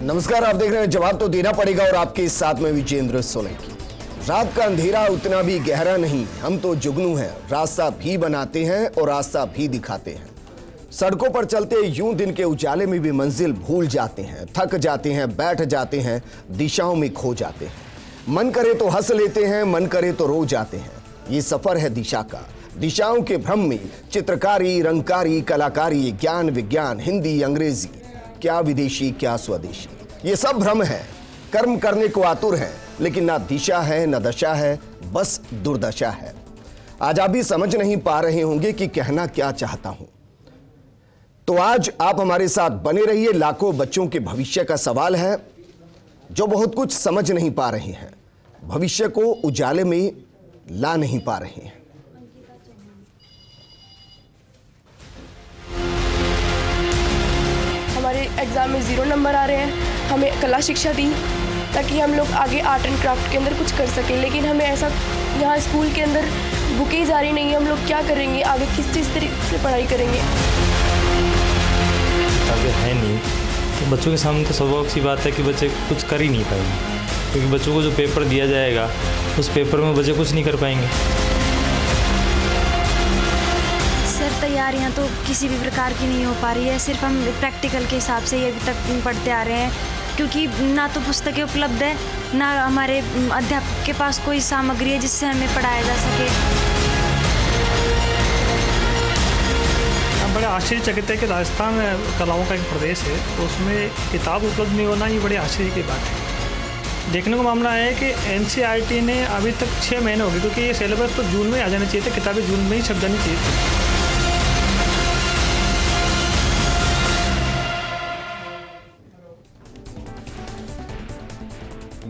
नमस्कार, आप देख रहे हैं जवाब तो देना पड़ेगा और आपके साथ में विजेंद्र सोलंकी। रात का अंधेरा उतना भी गहरा नहीं, हम तो जुगनू हैं, रास्ता भी बनाते हैं और रास्ता भी दिखाते हैं। सड़कों पर चलते यूं दिन के उजाले में भी मंजिल भूल जाते हैं, थक जाते हैं, बैठ जाते हैं, दिशाओं में खो जाते हैं। मन करे तो हंस लेते हैं, मन करे तो रो जाते हैं। ये सफर है दिशा का, दिशाओं के भ्रम में चित्रकारी, रंगकारी, कलाकारी, ज्ञान विज्ञान, हिंदी अंग्रेजी, क्या विदेशी क्या स्वदेशी, ये सब भ्रम है। कर्म करने को आतुर है, लेकिन ना दिशा है ना दशा है, बस दुर्दशा है। आज आप भी समझ नहीं पा रहे होंगे कि कहना क्या चाहता हूं, तो आज आप हमारे साथ बने रहिए। लाखों बच्चों के भविष्य का सवाल है जो बहुत कुछ समझ नहीं पा रहे हैं, भविष्य को उजाले में ला नहीं पा रहे हैं। हमारे एग्ज़ाम में 0 नंबर आ रहे हैं। हमें कला शिक्षा दी ताकि हम लोग आगे आर्ट एंड क्राफ्ट के अंदर कुछ कर सकें, लेकिन हमें ऐसा यहाँ स्कूल के अंदर बुकें जारी नहीं है। हम लोग क्या करेंगे आगे, किस चीज़ से पढ़ाई करेंगे? आगे है नहीं तो बच्चों के सामने तो स्वाभाविक सी बात है कि बच्चे कुछ कर ही नहीं पाएंगे, क्योंकि बच्चों को जो पेपर दिया जाएगा उस पेपर में बच्चे कुछ नहीं कर पाएंगे। सर, तैयारियां तो किसी भी प्रकार की नहीं हो पा रही है। सिर्फ हम प्रैक्टिकल के हिसाब से ही अभी तक पढ़ते आ रहे हैं, क्योंकि ना तो पुस्तकें उपलब्ध है, ना हमारे अध्यापक के पास कोई सामग्री है जिससे हमें पढ़ाया जा सके। हम बड़े आश्चर्यचकित है कि राजस्थान कलाओं का एक प्रदेश है, तो उसमें किताब उपलब्ध नहीं होना ये बड़े आश्चर्य की बात है। देखने को मामला है कि NCERT ने अभी तक 6 महीने हो गए, क्योंकि ये सिलेबस तो जून में आ जाना चाहिए था, किताबें जून में ही छप जानी चाहिए थी।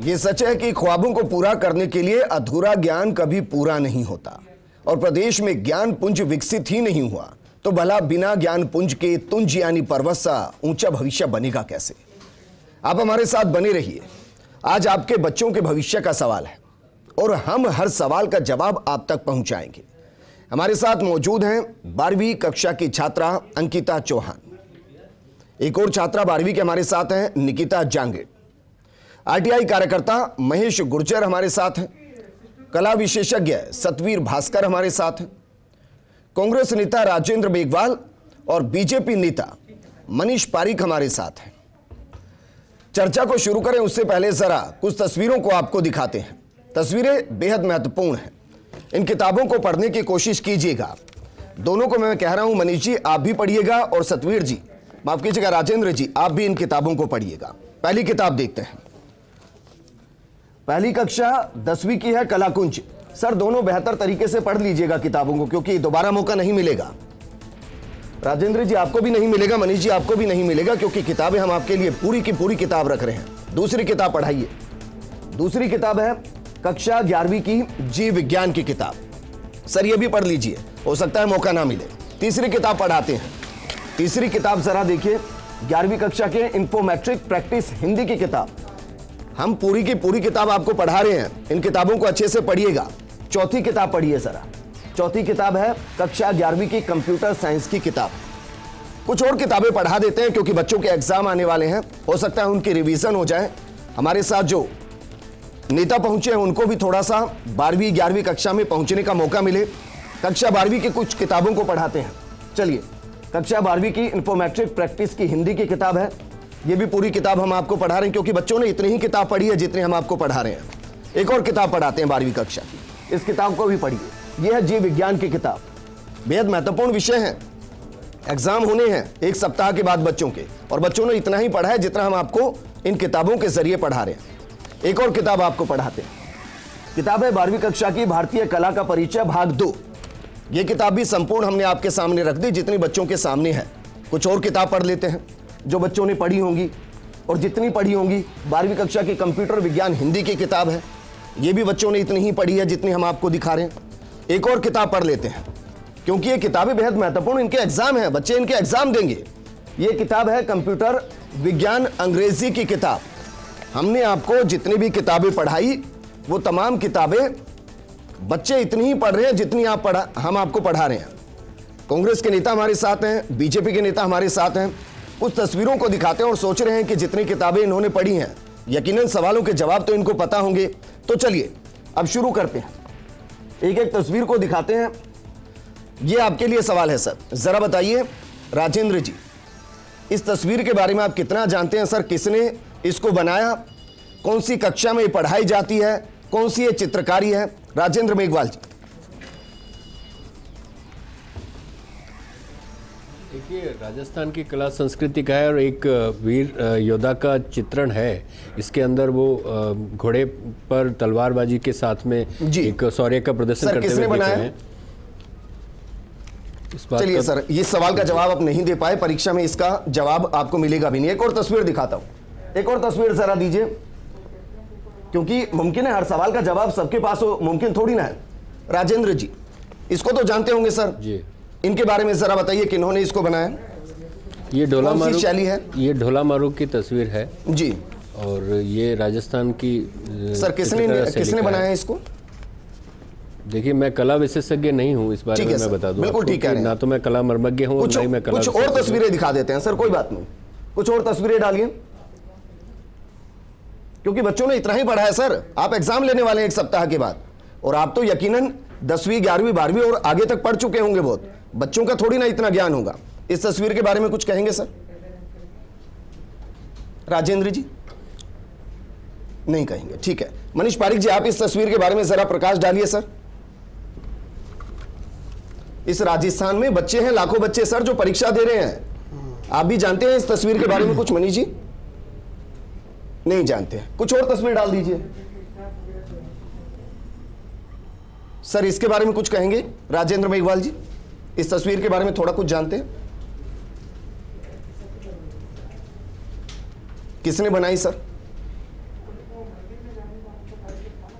ये सच है कि ख्वाबों को पूरा करने के लिए अधूरा ज्ञान कभी पूरा नहीं होता, और प्रदेश में ज्ञान पुंज विकसित ही नहीं हुआ तो भला बिना ज्ञान पुंज के तुंज यानी पर्वत सा ऊंचा भविष्य बनेगा कैसे? आप हमारे साथ बने रहिए। आज आपके बच्चों के भविष्य का सवाल है और हम हर सवाल का जवाब आप तक पहुंचाएंगे। हमारे साथ मौजूद हैं 12वीं कक्षा की छात्रा अंकिता चौहान, एक और छात्रा 12वीं के हमारे साथ हैं निकिता जांगेड़, RTI कार्यकर्ता महेश गुर्जर हमारे साथ हैं, कला विशेषज्ञ सतवीर भास्कर हमारे साथ हैं, कांग्रेस नेता राजेंद्र मेघवाल और बीजेपी नेता मनीष पारीक हमारे साथ हैं। चर्चा को शुरू करें उससे पहले जरा कुछ तस्वीरों को आपको दिखाते हैं। तस्वीरें बेहद महत्वपूर्ण हैं, इन किताबों को पढ़ने की कोशिश कीजिएगा। दोनों को मैं कह रहा हूं, मनीष जी आप भी पढ़िएगा और सतवीर जी, माफ कीजिएगा राजेंद्र जी, आप भी इन किताबों को पढ़िएगा। पहली किताब देखते हैं, पहली कक्षा 10वीं की है कलाकुंज। सर दोनों बेहतर तरीके से पढ़ लीजिएगा किताबों को, क्योंकि दोबारा मौका नहीं मिलेगा। राजेंद्र जी आपको भी नहीं मिलेगा, मनीष जी आपको भी नहीं मिलेगा, क्योंकि किताबें हम आपके लिए पूरी की पूरी किताब रख रहे हैं। दूसरी किताब पढ़ाइए। दूसरी किताब है कक्षा 11वीं की जीव विज्ञान की किताब। सर ये भी पढ़ लीजिए, हो सकता है मौका ना मिले। तीसरी किताब पढ़ाते हैं। तीसरी किताब जरा देखिए, 11वीं कक्षा के इन्फोमेट्रिक प्रैक्टिस हिंदी की किताब। हम पूरी की पूरी किताब आपको पढ़ा रहे हैं, इन किताबों को अच्छे से पढ़िएगा। चौथी किताब पढ़िए जरा। चौथी किताब है कक्षा 11वीं की कंप्यूटर साइंस की किताब। कुछ और किताबें पढ़ा देते हैं क्योंकि बच्चों के एग्जाम आने वाले हैं, हो सकता है उनकी रिवीजन हो जाए। हमारे साथ जो नेता पहुंचे हैं उनको भी थोड़ा सा 12वीं 11वीं कक्षा में पहुंचने का मौका मिले। कक्षा 12वीं की कुछ किताबों को पढ़ाते हैं। चलिए, कक्षा 12वीं की इन्फोमेट्रिक प्रैक्टिस की हिंदी की किताब है, ये भी पूरी किताब हम आपको पढ़ा रहे हैं, क्योंकि बच्चों ने इतनी ही किताब पढ़ी है जितनी हम आपको पढ़ा रहे हैं। एक और किताब पढ़ाते हैं 12वीं कक्षा की, इस किताब को भी पढ़िए। यह है जीव विज्ञान की किताब। बेहद महत्वपूर्ण विषय है, एग्जाम होने हैं एक सप्ताह के बाद बच्चों के, और बच्चों ने इतना ही पढ़ा है जितना हम आपको इन किताबों के जरिए पढ़ा रहे हैं। एक और किताब आपको पढ़ाते हैं, किताब है 12वीं कक्षा की भारतीय कला का परिचय भाग 2। यह किताब भी संपूर्ण हमने आपके सामने रख दी जितनी बच्चों के सामने है। कुछ और किताब पढ़ लेते हैं जो बच्चों ने पढ़ी होंगी, और जितनी पढ़ी होंगी। 12वीं कक्षा की कंप्यूटर विज्ञान हिंदी की किताब है, ये भी बच्चों ने इतनी ही पढ़ी है जितनी हम आपको दिखा रहे हैं। एक और किताब पढ़ लेते हैं, क्योंकि ये किताबें बेहद महत्वपूर्ण, इनके एग्जाम है, बच्चे इनके एग्जाम देंगे। ये किताब है कंप्यूटर विज्ञान अंग्रेजी की किताब। हमने आपको जितनी भी किताबें पढ़ाई वो तमाम किताबें बच्चे इतनी ही पढ़ रहे हैं जितनी हम आपको पढ़ा रहे हैं। कांग्रेस के नेता हमारे साथ हैं, बीजेपी के नेता हमारे साथ हैं, कुछ तस्वीरों को दिखाते हैं और सोच रहे हैं कि जितनी किताबें इन्होंने पढ़ी हैं यकीनन सवालों के जवाब तो इनको पता होंगे। तो चलिए अब शुरू करते हैं, एक एक तस्वीर को दिखाते हैं। ये आपके लिए सवाल है सर, जरा बताइए राजेंद्र जी, इस तस्वीर के बारे में आप कितना जानते हैं सर? किसने इसको बनाया, कौन सी कक्षा में ये पढ़ाई जाती है, कौन सी ये चित्रकारी है? राजेंद्र मेघवाल जी। देखिए, राजस्थान की कला संस्कृति का है और एक वीर योद्धा का चित्रण है। इसके अंदर वो घोड़े पर तलवारबाजी के साथ में एक शौर्य का प्रदर्शन करते हुए दिख रहे हैं। चलिए सर, ये सवाल का जवाब आप नहीं दे पाए, परीक्षा में इसका जवाब आपको मिलेगा भी नहीं। एक और तस्वीर दिखाता हूं, एक और तस्वीर जरा दीजिए, क्योंकि मुमकिन है हर सवाल का जवाब सबके पास हो, मुमकिन थोड़ी ना है। राजेंद्र जी, इसको तो जानते होंगे सर जी, इनके बारे में जरा बताइए किन्होंने इसको बनाया? ये ढोला मारू शैली है, ये ढोला मारू की तस्वीर है जी, और ये राजस्थान की सर किसने बनाया इसको? देखिए, मैं कला विशेषज्ञ नहीं हूं, इस बारे में मैं बता दूं। बिल्कुल ठीक है, ना तो मैं कला मर्मज्ञ हूं, ना ही मैं कला। कुछ और तस्वीरें दिखा देते हैं सर, कोई बात नहीं, कुछ और तस्वीरें डालिए, क्योंकि बच्चों ने इतना ही पढ़ा है सर। आप एग्जाम लेने वाले हैं एक सप्ताह के बाद, और आप तो यकीनन 10वीं 11वीं 12वीं और आगे तक पढ़ चुके होंगे। बहुत बच्चों का थोड़ी ना इतना ज्ञान होगा। इस तस्वीर के बारे में कुछ कहेंगे सर? राजेंद्र जी नहीं कहेंगे, ठीक है। मनीष पारिक जी, आप इस तस्वीर के बारे में जरा प्रकाश डालिए सर। इस राजस्थान में बच्चे हैं, लाखों बच्चे सर, जो परीक्षा दे रहे हैं। आप भी जानते हैं इस तस्वीर के बारे में कुछ? मनीष जी नहीं जानते हैं, कुछ और तस्वीर डाल दीजिए सर। इसके बारे में कुछ कहेंगे राजेंद्र मेघवाल जी? इस तस्वीर के बारे में थोड़ा कुछ जानते हैं? किसने बनाई सर?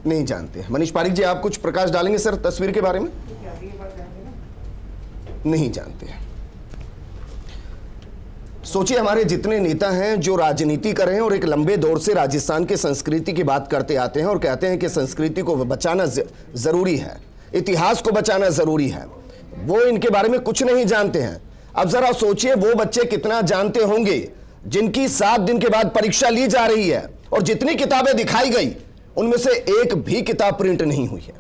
नहीं जानते। मनीष पारिक जी, आप कुछ प्रकाश डालेंगे सर तस्वीर के बारे में? नहीं जानते हैं। सोचिए, हमारे जितने नेता हैं जो राजनीति कर रहे हैं और एक लंबे दौर से राजस्थान के संस्कृति की बात करते आते हैं और कहते हैं कि संस्कृति को बचाना जरूरी है, इतिहास को बचाना जरूरी है, वो इनके बारे में कुछ नहीं जानते हैं। अब जरा सोचिए, वो बच्चे कितना जानते होंगे जिनकी 7 दिन के बाद परीक्षा ली जा रही है और जितनी किताबें दिखाई गई उनमें से एक भी किताब प्रिंट नहीं हुई है,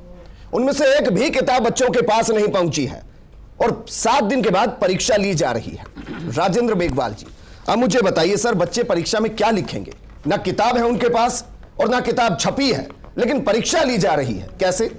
उनमें से एक भी किताब बच्चों के पास नहीं पहुंची है, और 7 दिन के बाद परीक्षा ली जा रही है। राजेंद्र मेघवाल जी, अब मुझे बताइए सर, बच्चे परीक्षा में क्या लिखेंगे? ना किताब है उनके पास और ना किताब छपी है, लेकिन परीक्षा ली जा रही है, कैसे?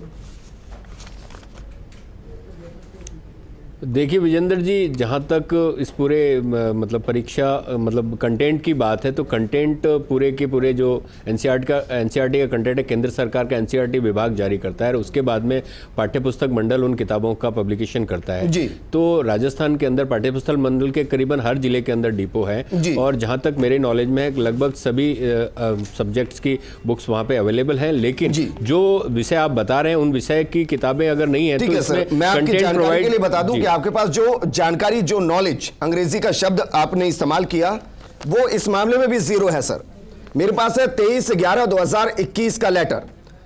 देखिए विजेंद्र जी, जहाँ तक इस पूरे मतलब परीक्षा मतलब कंटेंट की बात है, तो कंटेंट पूरे के पूरे जो एनसीईआरटी का कंटेंट है, केंद्र सरकार का एनसीईआरटी विभाग जारी करता है और उसके बाद में पाठ्यपुस्तक मंडल उन किताबों का पब्लिकेशन करता है जी। तो राजस्थान के अंदर पाठ्यपुस्तक मंडल के करीबन हर जिले के अंदर डिपो है और जहाँ तक मेरे नॉलेज में है लगभग सभी सब्जेक्ट्स की बुक्स वहाँ पे अवेलेबल है। लेकिन जो विषय आप बता रहे हैं उन विषय की किताबें अगर नहीं है तो इसमें कंटेंट प्रोवाइड के लिए बता दूं आपके पास जो जानकारी, जो नॉलेज, अंग्रेजी का शब्द आपने इस्तेमाल किया, वो इस मामले में भी जीरो है सर। मेरे पास है 23/11/2021 का लेटर,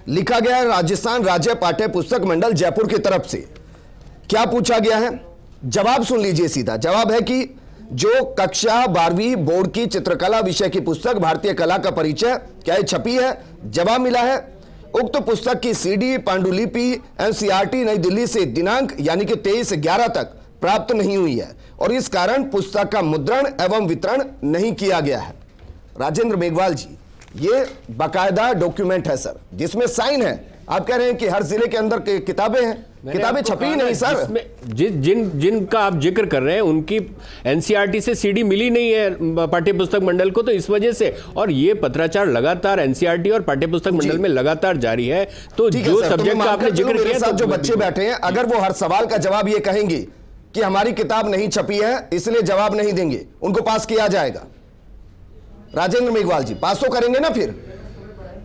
लिखा गया है राजस्थान राज्य पाठ्य पुस्तक मंडल जयपुर की तरफ से। क्या पूछा गया है? जवाब सुन लीजिए सीधा। जवाब है कि जो कक्षा 12वीं बोर्ड की चित्रकला विषय की पुस्तक भारतीय कला का परिचय, क्या ये छपी है? जवाब मिला है उक्त पुस्तक की सीडी पांडुलिपि एनसीईआरटी नई दिल्ली से दिनांक यानी कि 23/11 तक प्राप्त नहीं हुई है और इस कारण पुस्तक का मुद्रण एवं वितरण नहीं किया गया है। राजेंद्र मेघवाल जी, ये बाकायदा डॉक्यूमेंट है सर, जिसमें साइन है। आप कह रहे हैं कि हर जिले के अंदर किताबें हैं, किताबें छपी ही नहीं सर। जिनका आप जिक्र कर रहे हैं उनकी एनसीईआरटी से सीडी मिली नहीं है पाठ्यपुस्तक मंडल को, तो इस वजह से, और ये पत्राचार लगातार एनसीईआरटी और पाठ्यपुस्तक मंडल में लगातार जारी है। तो जो सब्जेक्ट का आपने जिक्र किया, जो बच्चे बैठे हैं, अगर वो हर सवाल का जवाब ये कहेंगे कि हमारी किताब नहीं छपी है इसलिए जवाब नहीं देंगे, उनको पास किया जाएगा। राजेंद्र मेघवाल जी, पास तो करेंगे ना फिर?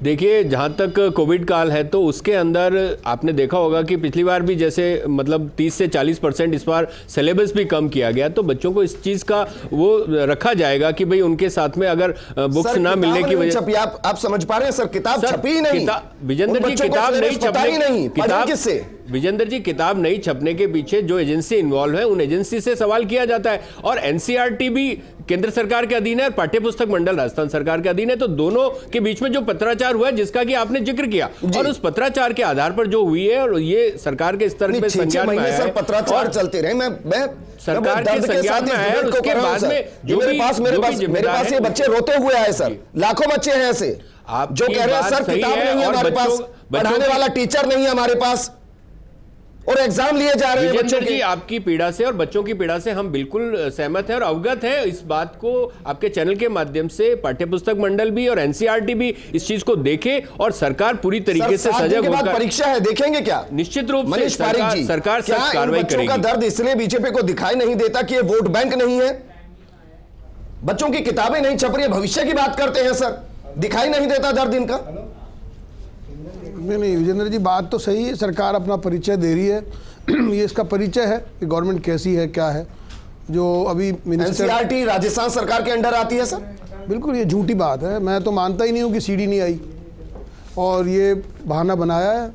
देखिए, जहाँ तक कोविड काल है तो उसके अंदर आपने देखा होगा कि पिछली बार भी जैसे मतलब 30 से 40% इस बार सिलेबस भी कम किया गया, तो बच्चों को इस चीज़ का वो रखा जाएगा कि भाई उनके साथ में अगर बुक्स ना मिलने की वजह, आप समझ पा रहे हैं सर, किताब छपी नहीं, विजेंद्र जी, किताब नहीं छपी, किताब विजेंद्र जी, किताब नहीं छपने के पीछे जो एजेंसी इन्वॉल्व है उन एजेंसी से सवाल किया जाता है, और एनसीईआरटी भी केंद्र सरकार के अधीन है और पाठ्य पुस्तक मंडल राजस्थान सरकार के अधीन है। तो दोनों के बीच में जो पत्राचार हुआ है जिसका कि आपने जिक्र किया, और उस पत्राचार के आधार पर जो हुई है और ये सरकार के स्तर पे संज्ञान में आया है, पत्राचार चलते रहे, मैं सरकार के संज्ञान में आया है। उसके बाद में जो मेरे पास ये बच्चे रोते हुए आए सर, लाखों बच्चे हैं ऐसे जो कह रहे हैं सर किताब नहीं है हमारे पास, पढ़ाने वाला टीचर नहीं है हमारे पास, और एग्जाम लिए जा रहे हैं बच्चों की। आपकी पीड़ा से और बच्चों की पीड़ा से हम बिल्कुल सहमत हैं और अवगत है इस बात को। आपके चैनल के माध्यम से पाठ्य पुस्तक मंडल भी और एनसीईआरटी भी इस चीज को देखे और सरकार पूरी तरीके से सजग होकर, परीक्षा है देखेंगे क्या? निश्चित रूप से सरकार सख्त कार्रवाई करेगी। बच्चों का दर्द इसलिए बीजेपी को दिखाई नहीं देता कि ये वोट बैंक नहीं है, बच्चों की किताबें नहीं छप रही है, भविष्य की बात करते हैं सर, दिखाई नहीं देता दर्द इनका? नहीं विजेंद्र जी, बात तो सही है, सरकार अपना परिचय दे रही है। ये इसका परिचय है कि गवर्नमेंट कैसी है, क्या है। जो अभी एनसीईआरटी राजस्थान सरकार के अंडर आती है सर? बिल्कुल ये झूठी बात है, मैं तो मानता ही नहीं हूँ कि सीडी नहीं आई, और ये बहाना बनाया है।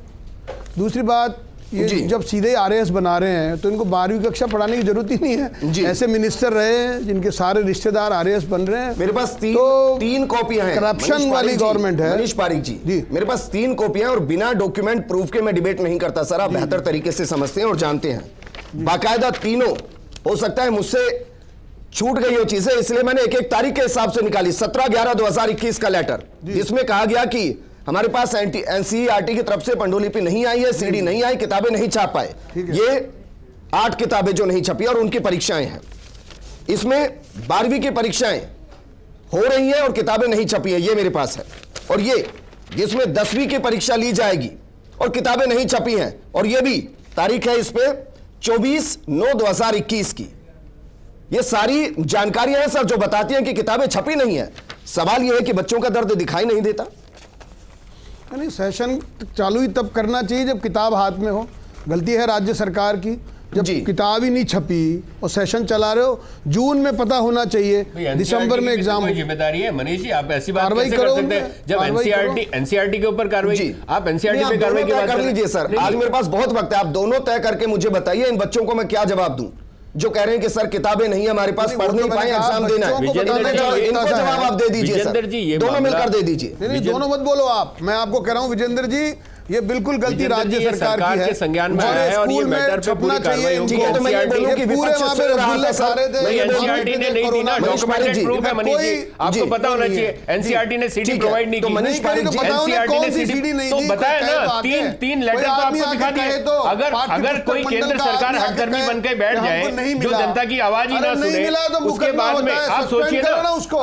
दूसरी बात, ये जब सीधे आरएएस बना रहे हैं तो इनको 12वीं कक्षा पढ़ाने की जरूरत ही नहीं है। ऐसे मिनिस्टर रहे हैं जिनके सारे रिश्तेदार आरएएस बन रहे हैं। मेरे पास तीन कॉपियां हैं। करप्शन वाली गवर्नमेंट है। मनीष पारिक जी, मेरे पास 3 कॉपियां और बिना डॉक्यूमेंट प्रूफ के मैं डिबेट नहीं करता सर, आप बेहतर तरीके से समझते हैं और जानते हैं। बाकायदा तीनों, हो सकता है मुझसे छूट गई हो चीजें, इसलिए मैंने एक तारीख के हिसाब से निकाली। 17/11/2021 का लेटर, जिसमें कहा गया कि हमारे पास एनसीईआरटी की तरफ से पांडुलिपि नहीं आई है, सीडी नहीं आई, किताबें नहीं छाप पाए। ये 8 किताबें जो नहीं छपी और उनकी परीक्षाएं हैं। इसमें 12वीं की परीक्षाएं हो रही हैं और किताबें नहीं छपी है, ये मेरे पास है। और ये जिसमें 10वीं की परीक्षा ली जाएगी और किताबें नहीं छपी हैं, और ये भी तारीख है इस पे 24/9/2021 की। ये सारी जानकारियां हैं सर जो बताती हैं कि किताबें छपी नहीं है। सवाल यह है कि बच्चों का दर्द दिखाई नहीं देता। नहीं, सेशन चालू ही तब करना चाहिए जब किताब हाथ में हो। गलती है राज्य सरकार की, जब किताब ही नहीं छपी और सेशन चला रहे हो। जून में पता होना चाहिए, दिसंबर में एग्जाम। जिम्मेदारी है मनीष जी, आप ऐसी बात कैसे कर सकते हैं जब एनसीईआरटी के ऊपर कार्रवाई, आप एनसीईआरटी पे कार्रवाई की बात कर लीजिए सर। आज मेरे पास बहुत वक्त है, आप दोनों तय करके मुझे बताइए इन बच्चों को मैं क्या जवाब दूं जो कह रहे हैं कि सर किताबें नहीं है हमारे पास, पढ़ नहीं पाए, एग्जाम देना है। इनको जवाब आप दे दीजिए सर, दोनों मिलकर दे दीजिए। नहीं, दोनों मत बोलो आप, मैं आपको कह रहा हूं विजेंद्र जी, ये बिल्कुल गलती राज्य सरकार की है। संज्ञान में आया है और ये मैटर पे पूरी कार्रवाई होगी। तो मैं ये बोलूं कि पूरे वहां पे रसगुल्ले खा रहे थे, एनसीईआरटी ने नहीं दी ना, डॉक्यूमेंटेड प्रूफ है मनीष जी, आपको पता होना चाहिए। एनसीईआरटी ने सीडी प्रोवाइड नहीं की, एनसीईआरटी ने सीडी नहीं दी, तो बताया ना, तीन लेटर तो आपको दिखा दिए। अगर कोई केंद्र सरकार हठधर्मी बनकर बैठ जाए जो जनता की आवाज ही ना सुने, उसके बाद में आप सोचिए ना,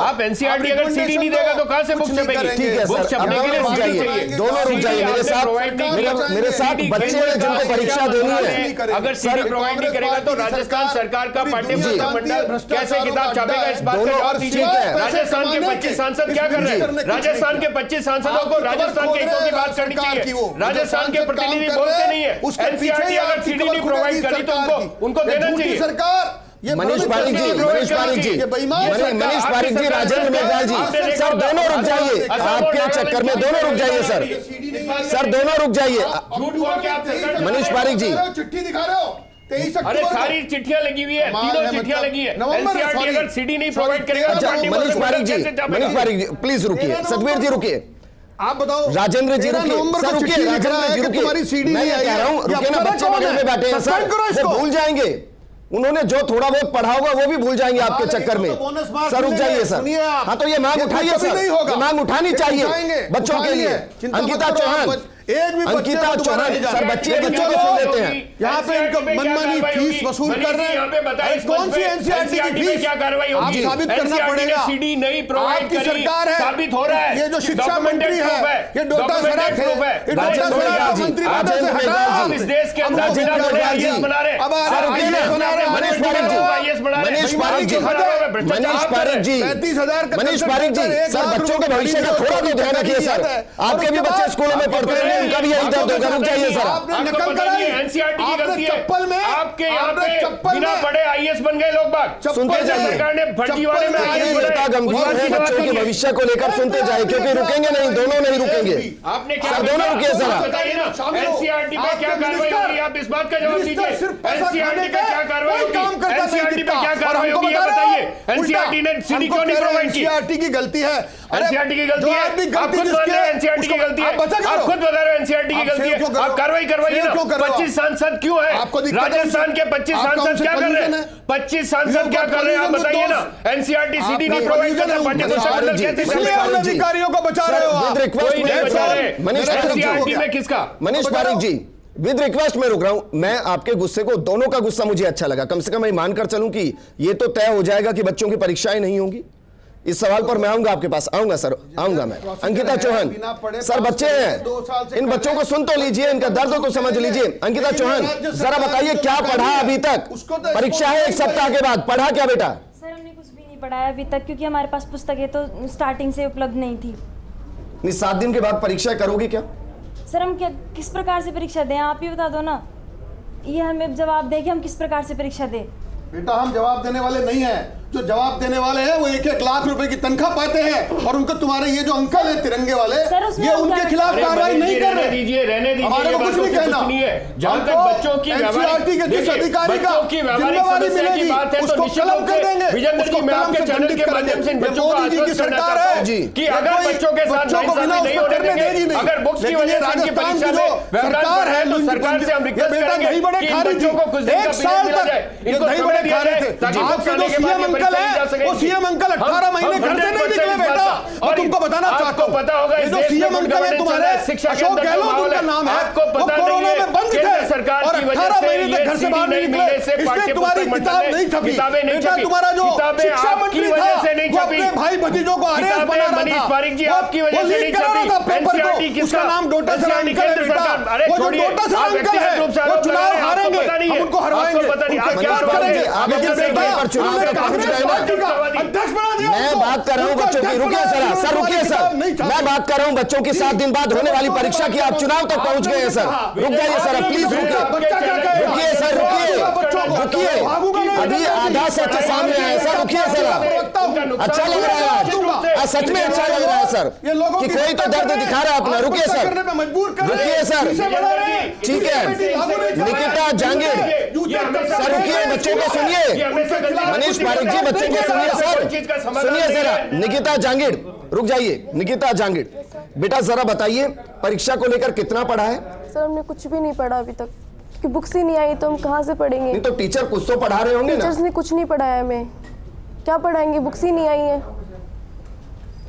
आप एनसीईआरटी अगर सीडी नहीं देगा तो कहां से बुक छपेगी? बुक छपने के लिए सीडी चाहिए। दोनों रुक जाइए, मेरे साथ बच्चे हैं जिनको परीक्षा देनी है। अगर सीडी प्रोवाइड नहीं करेगा तो राजस्थान सरकार का पाठ्य पुस्तक मंडल कैसे किताब छापेगा? इस बात का जवाब दीजिए। राजस्थान के 25 सांसद क्या कर रहे हैं? राजस्थान के 25 सांसदों को राजस्थान के हितों की बात करनी चाहिए। राजस्थान के प्रतिनिधि बोलते नहीं है। एनसीईआरटी अगर सीडी नहीं प्रोवाइड करी तो उनको देना चाहिए। सरकार मनीष पारिक जी, राजेंद्र मेघवाल जी, सर दोनों रुक जाइए, आपके चक्कर में दोनों रुक जाइए सर दोनों रुक जाइए। मनीष पारिक जी, चिट्ठी दिखा रहे हो, अरे सारी चिट्ठियां लगी हुई है, तीनों चिट्ठियां लगी है। एनसीईआरटी अगर सीडी नहीं प्रोवाइड करेगा तो मनीष पारिक जी प्लीज रुकिए, सतवीर जी रुकिए, आप बताओ। राजेंद्र जी रुकिए, सर रुकिए, राजेंद्र जी रुकिए, तुम्हारी सीडी नहीं आई, कह रहा हूं रुकिए ना, बच्चे बगल में बैठे हैं सर, वो भूल जाएंगे। उन्होंने जो थोड़ा बहुत पढ़ा होगा वो भी भूल जाएंगे आपके चक्कर में। सर रुक जाइए सर, हाँ तो ये मांग उठाइए सर, ये मांग उठानी चाहिए बच्चों के लिए। अंकिता चौहान, अंकिता चौहान, सर बच्चे बच्चों को सुन लेते हैं। यहाँ पे इनको मनमानी फीस वसूल कर रहे हैं। कौन सी एनसीईआरटी की फीस? क्या कार्रवाई होगी? आप साबित करना पड़ेगा। सीडी नहीं प्रोवाइड की सरकार है, साबित हो रहा है। ये जो शिक्षा मंत्री है, ये डोटा सराफ है, ये डोटा सराफ मंत्री पद से हटा। इस देश के अंदर बिना बने आईएएस बना रहे। अब मनीष पारिक जी, मनीष पारिक जी, मनीष पारिक जी, 35,000 मनीष पारिक जी, सर बच्चों के भविष्य का थोड़ा तो ध्यान रखिए सर। आपके भी बच्चे स्कूलों में पढ़ते हैं, उनका भी यही दर्द होगा। रुक जाइए सर, आपने नकल कराई, एनसीईआरटी की गलती है। चप्पल में आपके यहाँ पे बिना पढ़े आईएएस बन गए लोग बाग। सुनते जाइए, सरकार ने भर्ती वाले में आईएएस इतना गंभीर है बच्चों के भविष्य को लेकर, सुनते जाइए क्योंकि रुकेंगे नहीं, दोनों नहीं रुकेंगे। आपने क्या सर दोनों रुकिए सर। बताइए ना, एनसीईआरटी पे क्या कार्रवाई होगी, आप इस बात का जवाब दीजिए। एनसीईआरटी पे क्या कार्रवाई होगी, एनसीईआरटी पे क्या कार्रवाई होगी ये बताइए। एनसीईआरटी ने सीडी क्यों नहीं प्रोवाइड की? एनसीईआरटी की गलती है, एनसीईआरटी की गलती है, आप खुद मान रहे हैं एनसीईआरटी की गलती है, आप खुद बता रहे हो एनसीईआरटी की गलती है, आप कार्रवाई करवाइए ना। 25 सांसद क्यों है राजस्थान के? 25 सांसद क्या कर रहे हैं? 25 सांसद क्या कर रहे हैं आप बताइए ना। एनसीईआरटी सीडी नहीं प्रोवाइड करता, पाठ्यपुस्तक कैसे अधिकारियों को बचा रहे हो आप? कोई नहीं बचा रहे। एनसीईआरटी में किसका? मनीष पारिक जी, विद रिक्वेस्ट मैं रुक रहा हूं। मैं आपके गुस्से को, दोनों का गुस्सा मुझे अच्छा लगा। कम से कम मैं मानकर चलूं कि ये तो तय हो जाएगा कि बच्चों की परीक्षाएं नहीं होंगी। इस सवाल पर मैं आऊंगा आपके पास, आऊंगा सर, आऊंगा मैं। अंकिता चौहान सर, बच्चे हैं, इन बच्चों को सुन तो लीजिए, इनका दर्द तो समझ लीजिए। अंकिता चौहान जरा बताइए क्या पढ़ा अभी तक? परीक्षा है 1 सप्ताह के बाद, पढ़ा क्या बेटा? सर हमने कुछ भी नहीं पढ़ाया अभी तक, क्योंकि हमारे पास पुस्तकें तो स्टार्टिंग से उपलब्ध नहीं थी। नहीं, 7 दिन के बाद परीक्षा करोगे क्या? सर हम क्या किस प्रकार से परीक्षा दें, आप ही बता दो ना। ये हमें जवाब दें कि हम किस प्रकार से परीक्षा दें। बेटा हम जवाब देने वाले नहीं हैं, जो जवाब देने वाले हैं वो 1-1 लाख रुपए की तनख्वाह पाते हैं और उनको तुम्हारे ये जो अंकल है तिरंगे वाले, ये उनके खिलाफ कार्रवाई नहीं कर रहे। रहने दीजिए, हमारे को कुछ नहीं कहना। जहां तक बच्चों की एनसीईआरटी के जिस अधिकारी का जिम्मेवारी मिलेगी उसको कलम कर देंगे। विजेंद्र जी, मैं आपके चैनल के माध्यम से बच्चों को मोदी जी की सरकार है कि अगर बच्चों के साथ नहीं होने देंगे, अगर बुक्स की वजह से इनकी परीक्षा में व्यवधान है तो सरकार से हम रिक्वेस्ट करेंगे कि बच्चों को कुछ दिन का पीरियड दिया जाए, इनको समय दिया जाए ताकि आपके जो सीएम अंकल है, वो सीएम अंकल 18 महीने घर से नहीं निकले बेटा। और तुमको बताना चाहता हूं, पता होगा ये जो सीएम अंकल है तुम्हारे, अशोक गहलोत उनका नाम है, आपको पता नहीं है केंद्र सरकार की वजह से ये घर से बाहर नहीं निकले, इसलिए तुम्हारी किताब नहीं छपी। किताबें नहीं छपी, तुम्हारा जो शिक्षा मंत्री वजह से नहीं छपी, अपने भाई भतीजों को अरेस्ट बना रहा था। मनीष पारिक जी आपकी वजह से नहीं छपी। एनसीईआरटी किसका नाम? डोटा सर केंद्र सरकार। अरे छोड़िए, आप व्यक्तिगत रूप से वो चुनाव हारेंगे, हम उनको हरवाएंगे, पता नहीं आप क्या करेंगे। मैं बात कर रहा हूं बच्चों की, रुकिए सर, सर रुकिए सर, मैं बात कर रहा हूं बच्चों की 7 दिन बाद होने वाली परीक्षा की। आप चुनाव तक पहुंच गए हैं सर, रुक जाइए सर, प्लीज रुकिए सर, रुकिए, अभी आधा सच सामने आया सर, रुकिए सर। अच्छा लग रहा है आज, सच में अच्छा लग रहा है सर कि कोई तो दर्द दिखा रहा है अपना। रुकिए सर, रुकिए सर, ठीक है। निकिता जांगिड़ सर, रुकिए, बच्चों को सुनिए। मनीष पारिक जी, बच्चों को सुनिए सर, सुनिए जरा। निकिता जांगिड़, रुक जाइए। निकिता जांगिड़ बेटा जरा बताइए परीक्षा को लेकर कितना पढ़ा है? सर हमने कुछ भी नहीं पढ़ा अभी तक, कि बुक्स ही नहीं आई तो हम कहाँ से पढ़ेंगे? नहीं तो टीचर कुछ तो पढ़ा रहे होंगे ना? टीचर्स ने कुछ नहीं पढ़ाया हमें, क्या पढ़ाएंगे, बुक्स ही नहीं आई है।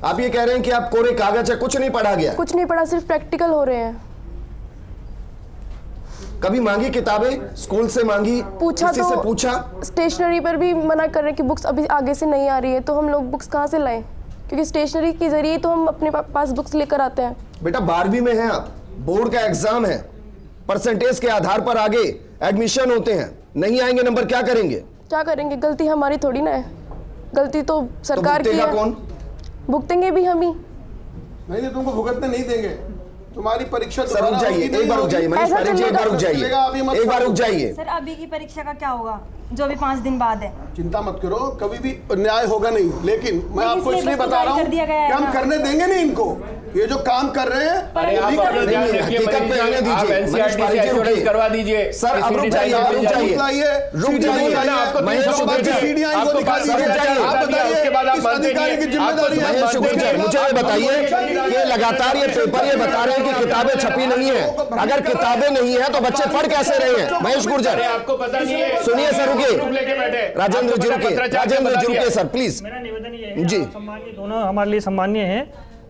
आप ये कह रहे हैं कि आप कोरे कागज है, कुछ नहीं पढ़ा गया? कुछ नहीं पढ़ा, सिर्फ प्रैक्टिकल हो रहे हैं। कभी मांगी किताबें, स्कूल से मांगी, पूछा किसी से पूछा? स्टेशनरी पर भी मना कर रहे हैं कि बुक्स अभी आगे से नहीं आ रही है, तो हम लोग बुक्स कहाँ से लाएं? क्योंकि स्टेशनरी के जरिए तो हम अपने पास बुक्स लेकर आते हैं। बेटा 12वीं में हैं आप, बोर्ड का एग्जाम है, परसेंटेज के आधार पर आगे एडमिशन होते हैं, नहीं आएंगे नंबर क्या करेंगे? क्या करेंगे, गलती हमारी थोड़ी ना है, गलती तो सरकार की है। कौन भुगतेंगे भी हम ही। नहीं, तुमको भुगतने नहीं देंगे, तुम्हारी परीक्षा सर रुक जाइए, एक बार रुक जाइए मनीष पारिक जी, एक बार रुक जाइए, एक बार रुक जाइए। सर अभी की परीक्षा का क्या होगा जो अभी 5 दिन बाद है? चिंता मत करो, कभी भी न्याय होगा नहीं, लेकिन मैं आपको इसलिए बता रहा हूँ कि हम करने देंगे नहीं इनको, ये जो काम कर रहे हैं हकीकत पे आने दीजिए। मनीष पारिक जी रुकिए, करवा दीजिए सर, अब रुक जाइए, रुक जाइए, महेश शुक्ल जी, मुझे ये बताइए कि लगातार ये पेपर ये बता रहे हैं कि किताबें छपी नहीं है, अगर किताबें नहीं है तो बच्चे पढ़ कैसे रहे हैं? महेश गुर्जर आपको पता नहीं है, सुनिए सर, रुकिए, राजेंद्र जी रुकिए, राजेंद्र जी रुकिए सर प्लीज। मेरा निवेदन ये है, जी दोनों हमारे लिए सम्मानीय हैं।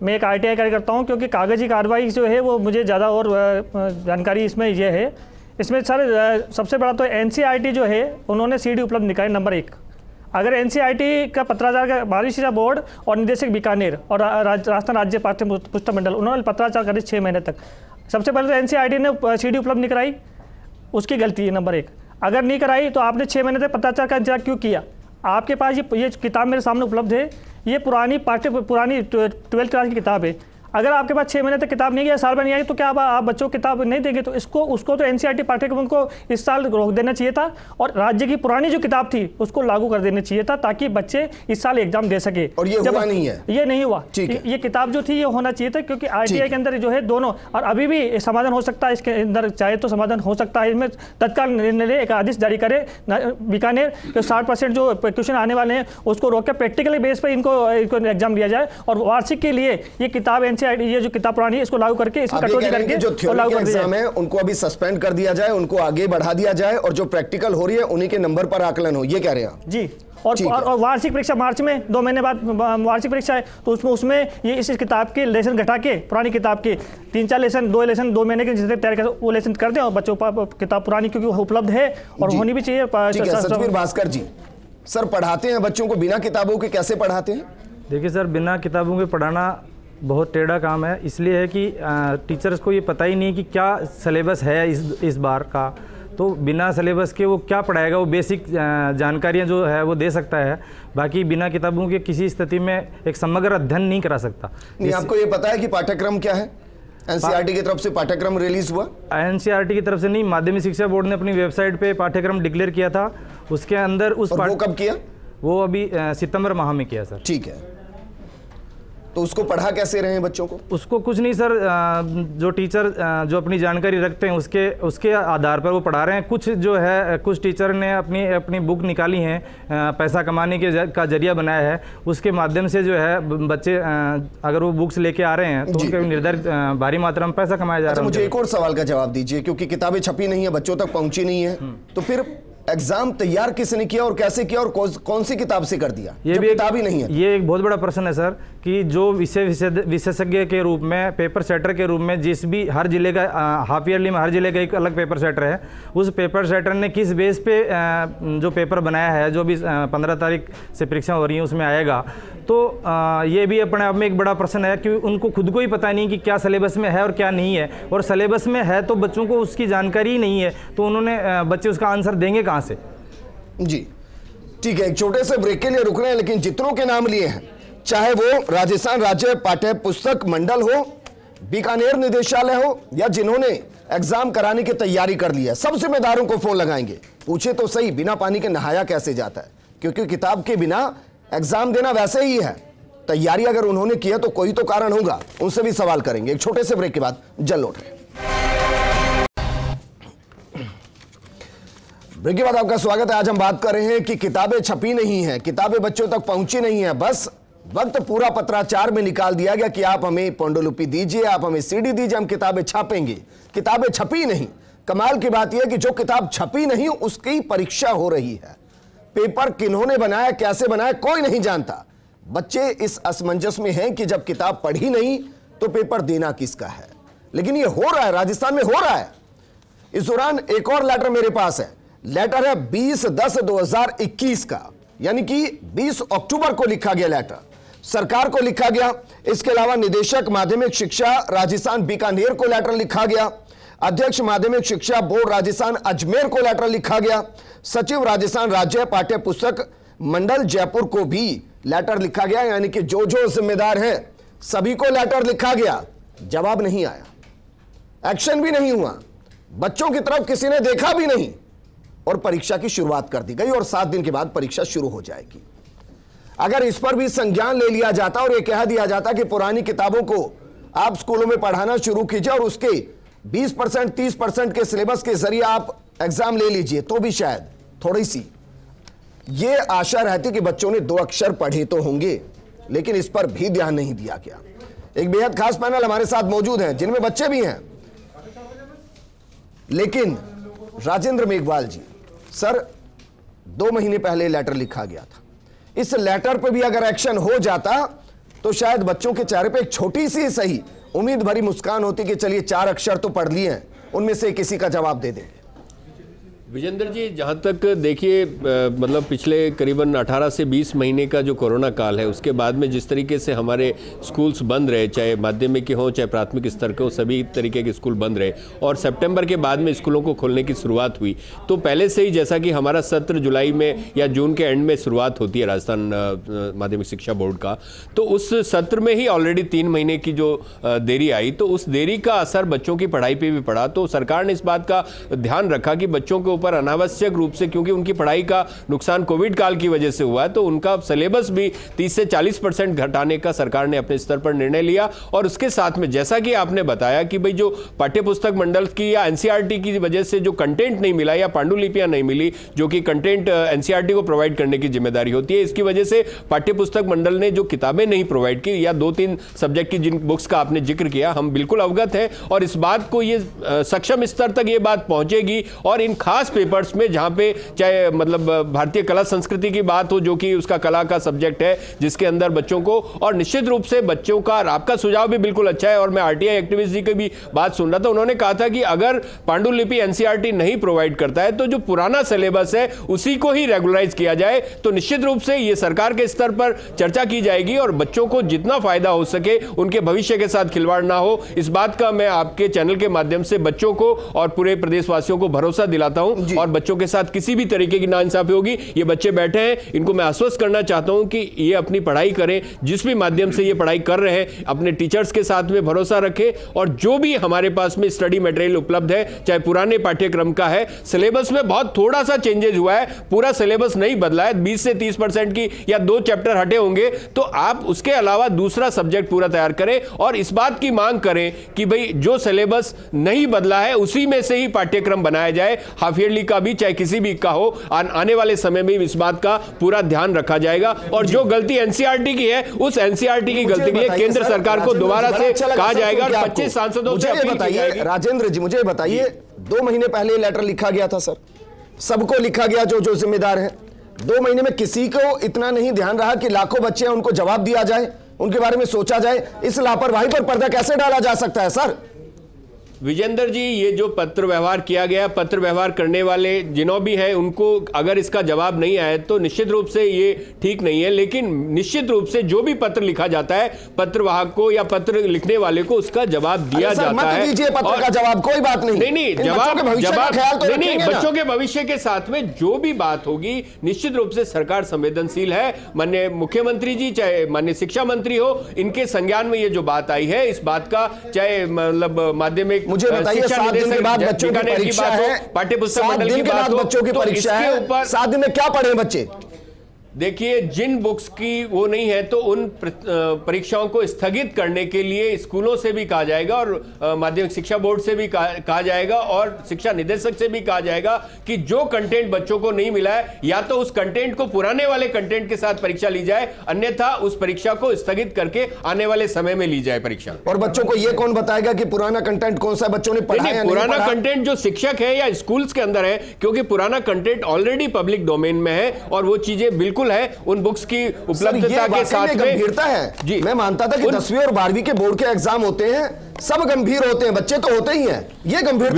मैं एक ITI कार्यकर्ता हूँ, क्योंकि कागजी कार्रवाई जो है वो मुझे ज़्यादा और जानकारी इसमें ये है। इसमें सर सबसे बड़ा तो NCERT जो है उन्होंने CD उपलब्ध निकाले नंबर 1। अगर NCERT का पत्राचार का भारतीय शिक्षा बोर्ड और निदेशक बीकानेर और राजस्थान राज्य पाठ्य पुस्तक मंडल उन्होंने पत्राचार करी 6 महीने तक। सबसे पहले तो NCERT ने CD उपलब्ध नहीं कराई, उसकी गलती है नंबर 1। अगर नहीं कराई तो आपने 6 महीने तक पत्राचार का इंतजार क्यों किया? आपके पास ये किताब मेरे सामने उपलब्ध है, ये पुरानी 12th क्लास की किताब है। अगर आपके पास 6 महीने तक किताब नहीं गया, साल में नहीं आई, तो क्या आप बच्चों को किताब नहीं देंगे? तो उसको तो एनसीईआरटी पाठ्यक्रम को इस साल रोक देना चाहिए था और राज्य की पुरानी जो किताब थी उसको लागू कर देना चाहिए था, ताकि बच्चे इस साल एग्जाम दे सके। और ये हुआ नहीं है, ये नहीं हुआ। ये किताब जो थी ये होना चाहिए था, क्योंकि आरटीआई के अंदर जो है दोनों, और अभी भी समाधान हो सकता है इसके अंदर, चाहे तो समाधान हो सकता है। इसमें तत्काल निर्णय एक आदेश जारी करे बीकानेर, 60% जो क्वेश्चन आने वाले हैं उसको रोक के प्रैक्टिकली बेस पर इनको एग्जाम दिया जाए, और वार्षिक के लिए ये किताब एनसीईआरटी, ये जो किताब पुरानी है, इसको लागू करके इसमें कटौती करके जो थ्योरी के एग्जाम है उनको अभी सस्पेंड कर दिया जाए, उनको आगे बढ़ा दिया जाए, और जो प्रैक्टिकल हो रही है उन्हीं के नंबर पर आकलन हो, ये कह रहे हैं जी। और वार्षिक परीक्षा मार्च में 2 महीने बाद वार्षिक परीक्षा है, तो उसमें ये इस किताब के लेसन घटा के, पुरानी किताब के 3-4 लेसन, 2 लेसन 2 महीने के जितने तैयार कर वो लेसन कर दें, और बच्चों को किताब पुरानी क्योंकि उपलब्ध है और होनी भी चाहिए। सतवीर भास्कर जी, सर पढ़ाते हैं बच्चों को बिना किताबों के, कैसे पढ़ाते हैं? देखिए सर, बिना किताबों के पढ़ाना बहुत टेढ़ा काम है, इसलिए है कि टीचर्स को ये पता ही नहीं कि क्या सिलेबस है इस बार का, तो बिना सिलेबस के वो क्या पढ़ाएगा? वो बेसिक जानकारियाँ जो है वो दे सकता है, बाकी बिना किताबों के किसी स्थिति में एक समग्र अध्ययन नहीं करा सकता। नहीं, आपको ये पता है कि पाठ्यक्रम क्या है? एनसीईआरटी की तरफ से पाठ्यक्रम रिलीज हुआ? एनसीईआरटी की तरफ से नहीं, माध्यमिक शिक्षा बोर्ड ने अपनी वेबसाइट पे पाठ्यक्रम डिक्लेयर किया था, उसके अंदर वो कब किया? वो अभी सितंबर माह में किया सर। ठीक है, तो उसको पढ़ा कैसे रहे हैं बच्चों को? उसको कुछ नहीं सर, जो टीचर जो अपनी जानकारी रखते हैं उसके आधार पर वो पढ़ा रहे हैं। कुछ जो है, कुछ टीचर ने अपनी बुक निकाली हैं, पैसा कमाने का जरिया बनाया है, उसके माध्यम से जो है बच्चे अगर वो बुक्स लेके आ रहे हैं तो उनके निर्धारित भारी मात्रा में पैसा कमाया जा रहा है। मुझे एक और सवाल का जवाब दीजिए, क्योंकि किताबें छपी नहीं है, बच्चों तक पहुंची नहीं है, तो फिर एग्जाम तैयार किसने किया और कैसे किया और कौन सी किताब से कर दिया? ये भी किताब ही नहीं है। ये एक बहुत बड़ा प्रश्न है सर, कि जो विशेषज्ञ के रूप में, पेपर सेटर के रूप में, जिस भी हर जिले का हाफ ईयरली में हर जिले का एक अलग पेपर सेटर है, उस पेपर सेटर ने किस बेस पे जो पेपर बनाया है, जो भी 15 तारीख से परीक्षा हो रही है उसमें आएगा, तो ये भी अपने आप में एक बड़ा प्रश्न है कि उनको खुद को ही पता नहीं कि क्या सिलेबस में है और क्या नहीं है, और सिलेबस में है तो बच्चों को उसकी जानकारी ही नहीं है, तो उन्होंने बच्चे उसका आंसर देंगे कहाँ से? जी ठीक है, एक छोटे से ब्रेक के लिए रुक रहे हैं, लेकिन जितनों के नाम लिए हैं, चाहे वो राजस्थान राज्य पाठ्य पुस्तक मंडल हो, बीकानेर निदेशालय हो, या जिन्होंने एग्जाम कराने की तैयारी कर ली है, सब जिम्मेदारों को फोन लगाएंगे, पूछे तो सही बिना पानी के नहाया कैसे जाता है, क्योंकि किताब के बिना एग्जाम देना वैसे ही है। तैयारी अगर उन्होंने किया तो कोई तो कारण होगा, उनसे भी सवाल करेंगे। एक छोटे से ब्रेक के बाद जल्द लौट रहे हैं। ब्रेक के बाद आपका स्वागत है। आज हम बात कर रहे हैं कि किताबें छपी नहीं हैं, किताबें बच्चों तक पहुंची नहीं है, बस वक्त पूरा पत्राचार में निकाल दिया गया कि आप हमें पांडुलिपि दीजिए, आप हमें सीडी दीजिए, हम किताबें छापेंगे। किताबें छपी नहीं। कमाल की बात यह कि जो किताब छपी नहीं उसकी परीक्षा हो रही है। पेपर किन्होंने बनाया, कैसे बनाया, कोई नहीं जानता। बच्चे इस असमंजस में हैं कि जब किताब पढ़ी नहीं तो पेपर देना किसका है। लेकिन ये हो रहा है, राजस्थान में हो रहा है। इस दौरान एक और लेटर मेरे पास है, लेटर है 20/10/2021 का, यानी कि 20 अक्टूबर को लिखा गया लेटर, सरकार को लिखा गया। इसके अलावा निदेशक माध्यमिक शिक्षा राजस्थान बीकानेर को लेटर लिखा गया, अध्यक्ष माध्यमिक शिक्षा बोर्ड राजस्थान अजमेर को लेटर लिखा गया, सचिव राजस्थान राज्य पाठ्य पुस्तक मंडल जयपुर को भी लेटर लिखा गया, यानी कि जो जो जिम्मेदार हैं सभी को लेटर लिखा गया। जवाब नहीं आया, एक्शन भी नहीं हुआ, बच्चों की तरफ किसी ने देखा भी नहीं, और परीक्षा की शुरुआत कर दी गई और 7 दिन के बाद परीक्षा शुरू हो जाएगी। अगर इस पर भी संज्ञान ले लिया जाता और यह कह दिया जाता कि पुरानी किताबों को आप स्कूलों में पढ़ाना शुरू कीजिए और उसके 20% 30% के सिलेबस के जरिए आप एग्जाम ले लीजिए, तो भी शायद थोड़ी सी ये आशा रहती कि बच्चों ने 2 अक्षर पढ़े तो होंगे, लेकिन इस पर भी ध्यान नहीं दिया गया। एक बेहद खास पैनल हमारे साथ मौजूद है जिनमें बच्चे भी हैं, लेकिन राजेंद्र मेघवाल जी, सर 2 महीने पहले लेटर लिखा गया था, इस लेटर पे भी अगर एक्शन हो जाता तो शायद बच्चों के चेहरे पे एक छोटी सी सही उम्मीद भरी मुस्कान होती कि चलिए 4 अक्षर तो पढ़ लिए हैं, उनमें से किसी का जवाब दे देंगे। विजेंद्र जी, जहाँ तक देखिए मतलब पिछले करीबन 18 से 20 महीने का जो कोरोना काल है, उसके बाद में जिस तरीके से हमारे स्कूल्स बंद रहे, चाहे माध्यमिक के हों चाहे प्राथमिक स्तर के हो, सभी तरीके के स्कूल बंद रहे और सितंबर के बाद में स्कूलों को खोलने की शुरुआत हुई। तो पहले से ही जैसा कि हमारा सत्र जुलाई में या जून के एंड में शुरुआत होती है राजस्थान माध्यमिक शिक्षा बोर्ड का, तो उस सत्र में ही ऑलरेडी 3 महीने की जो देरी आई, तो उस देरी का असर बच्चों की पढ़ाई पर भी पड़ा। तो सरकार ने इस बात का ध्यान रखा कि बच्चों के पर अनावश्यक रूप से, क्योंकि उनकी पढ़ाई का नुकसान कोविड काल की वजह से हुआ है, तो उनका सिलेबस भी 30 से 40% घटाने का सरकार ने अपने स्तर पर निर्णय लिया। और उसके साथ में जैसा कि आपने बताया कि भाई जो पाठ्यपुस्तक मंडल की या एनसीईआरटी की वजह से जो कंटेंट नहीं मिला या पांडुलिपियां नहीं मिली, जो कि कंटेंट एनसीईआरटी को प्रोवाइड करने की जिम्मेदारी होती है, इसकी वजह से पाठ्यपुस्तक मंडल ने जो किताबें नहीं प्रोवाइड की या 2-3 सब्जेक्ट की जिन बुक्स का आपने जिक्र किया, हम बिल्कुल अवगत हैं और इस बात को ये सक्षम स्तर तक ये बात पहुंचेगी। और इन खास पेपर्स में जहां पे चाहे मतलब भारतीय कला संस्कृति की बात हो, जो कि उसका कला का सब्जेक्ट है, जिसके अंदर बच्चों को, और निश्चित रूप से बच्चों का, आपका सुझाव भी बिल्कुल अच्छा है और मैं आरटीआई एक्टिविस्ट जी की भी बात सुन रहा था, उन्होंने कहा था कि अगर पांडुलिपि एनसीईआरटी नहीं प्रोवाइड करता है तो जो पुराना सिलेबस है उसी को ही रेगुलराइज किया जाए। तो निश्चित रूप से यह सरकार के स्तर पर चर्चा की जाएगी और बच्चों को जितना फायदा हो सके, उनके भविष्य के साथ खिलवाड़ ना हो, इस बात का मैं आपके चैनल के माध्यम से बच्चों को और पूरे प्रदेशवासियों को भरोसा दिलाता हूं। और बच्चों के साथ किसी भी तरीके की नाइंसाफी होगी, ये बच्चे बैठे हैं, इनको मैं आश्वस्त करना चाहता हूं कि ये अपनी पढ़ाई करें, जिस भी माध्यम से ये पढ़ाई कर रहे हैं अपने टीचर्स के साथ में भरोसा रखें। और जो भी हमारे पास में स्टडी मटेरियल उपलब्ध है, चाहे पुराने पाठ्यक्रम का है, सिलेबस में बहुत थोड़ा सा चेंजेस हुआ है, पूरा सिलेबस नहीं बदला है, 20 से 30% की या 2 चैप्टर हटे होंगे, तो आप उसके अलावा दूसरा सब्जेक्ट पूरा तैयार करें और इस बात की मांग करें कि भाई जो सिलेबस नहीं बदला है उसी में से ही पाठ्यक्रम बनाया जाए। हाफ ईयरली का भी चाहे किसी भी का हो, आने वाले समय में इस बात का पूरा ध्यान रखा जाएगा। और जो गलती एनसीईआरटी की है, उस एनसीईआरटी की गलती के लिए केंद्र सरकार को दोबारा से कहा जाएगा और 25 सांसदों से अपील की जाएगी। राजेंद्र जी, मुझे बताइए, 2 महीने पहले लेटर लिखा गया था सर, सबको लिखा गया जो जो जिम्मेदार हैं। 2 महीने में किसी को इतना नहीं ध्यान रहा कि लाखों बच्चे हैं, उनको जवाब दिया जाए, उनके बारे में सोचा जाए। इस लापरवाही पर पर्दा कैसे डाला जा सकता है सर? विजेंद्र जी, ये जो पत्र व्यवहार किया गया, पत्र व्यवहार करने वाले जिन्हों भी हैं, उनको अगर इसका जवाब नहीं आया तो निश्चित रूप से ये ठीक नहीं है। लेकिन निश्चित रूप से जो भी पत्र लिखा जाता है, पत्रवाहक को या पत्र लिखने वाले को उसका जवाब दिया जाता है। पत्र का जवाब कोई बात नहीं, नहीं जवाब नहीं, बच्चों के भविष्य के साथ में जो भी बात होगी, निश्चित रूप से सरकार संवेदनशील है। माननीय मुख्यमंत्री जी, चाहे माननीय शिक्षा मंत्री हो, इनके संज्ञान में ये जो बात आई है, इस बात का चाहे मतलब माध्यमिक, मुझे बताइए, 7 दिन के बाद बच्चों की परीक्षा है, पाठ्यपुस्तक मंडल की बात हो, बच्चों की परीक्षा है, 7 दिन में क्या पढ़े बच्चे? देखिए, जिन बुक्स की वो नहीं है तो उन परीक्षाओं को स्थगित करने के लिए स्कूलों से भी कहा जाएगा और माध्यमिक शिक्षा बोर्ड से भी कहा जाएगा और शिक्षा निदेशक से भी कहा जाएगा कि जो कंटेंट बच्चों को नहीं मिला है, या तो उस कंटेंट को पुराने वाले कंटेंट के साथ परीक्षा ली जाए, अन्यथा उस परीक्षा को स्थगित करके आने वाले समय में ली जाए परीक्षा। और बच्चों को यह कौन बताएगा कि पुराना कंटेंट कौन सा बच्चों ने पढ़ा है? पुराना कंटेंट जो शिक्षक है या स्कूल्स के अंदर है, क्योंकि पुराना कंटेंट ऑलरेडी पब्लिक डोमेन में है और वो चीजें बिल्कुल है, उन बुक्स की उपलब्धता के साथ में गंभीरता है जी। मैं मानता था कि 10वीं और 12वीं के बोर्ड के एग्जाम होते हैं, सब गंभीर होते हैं, बच्चे तो होते ही हैं, ये गंभीरता।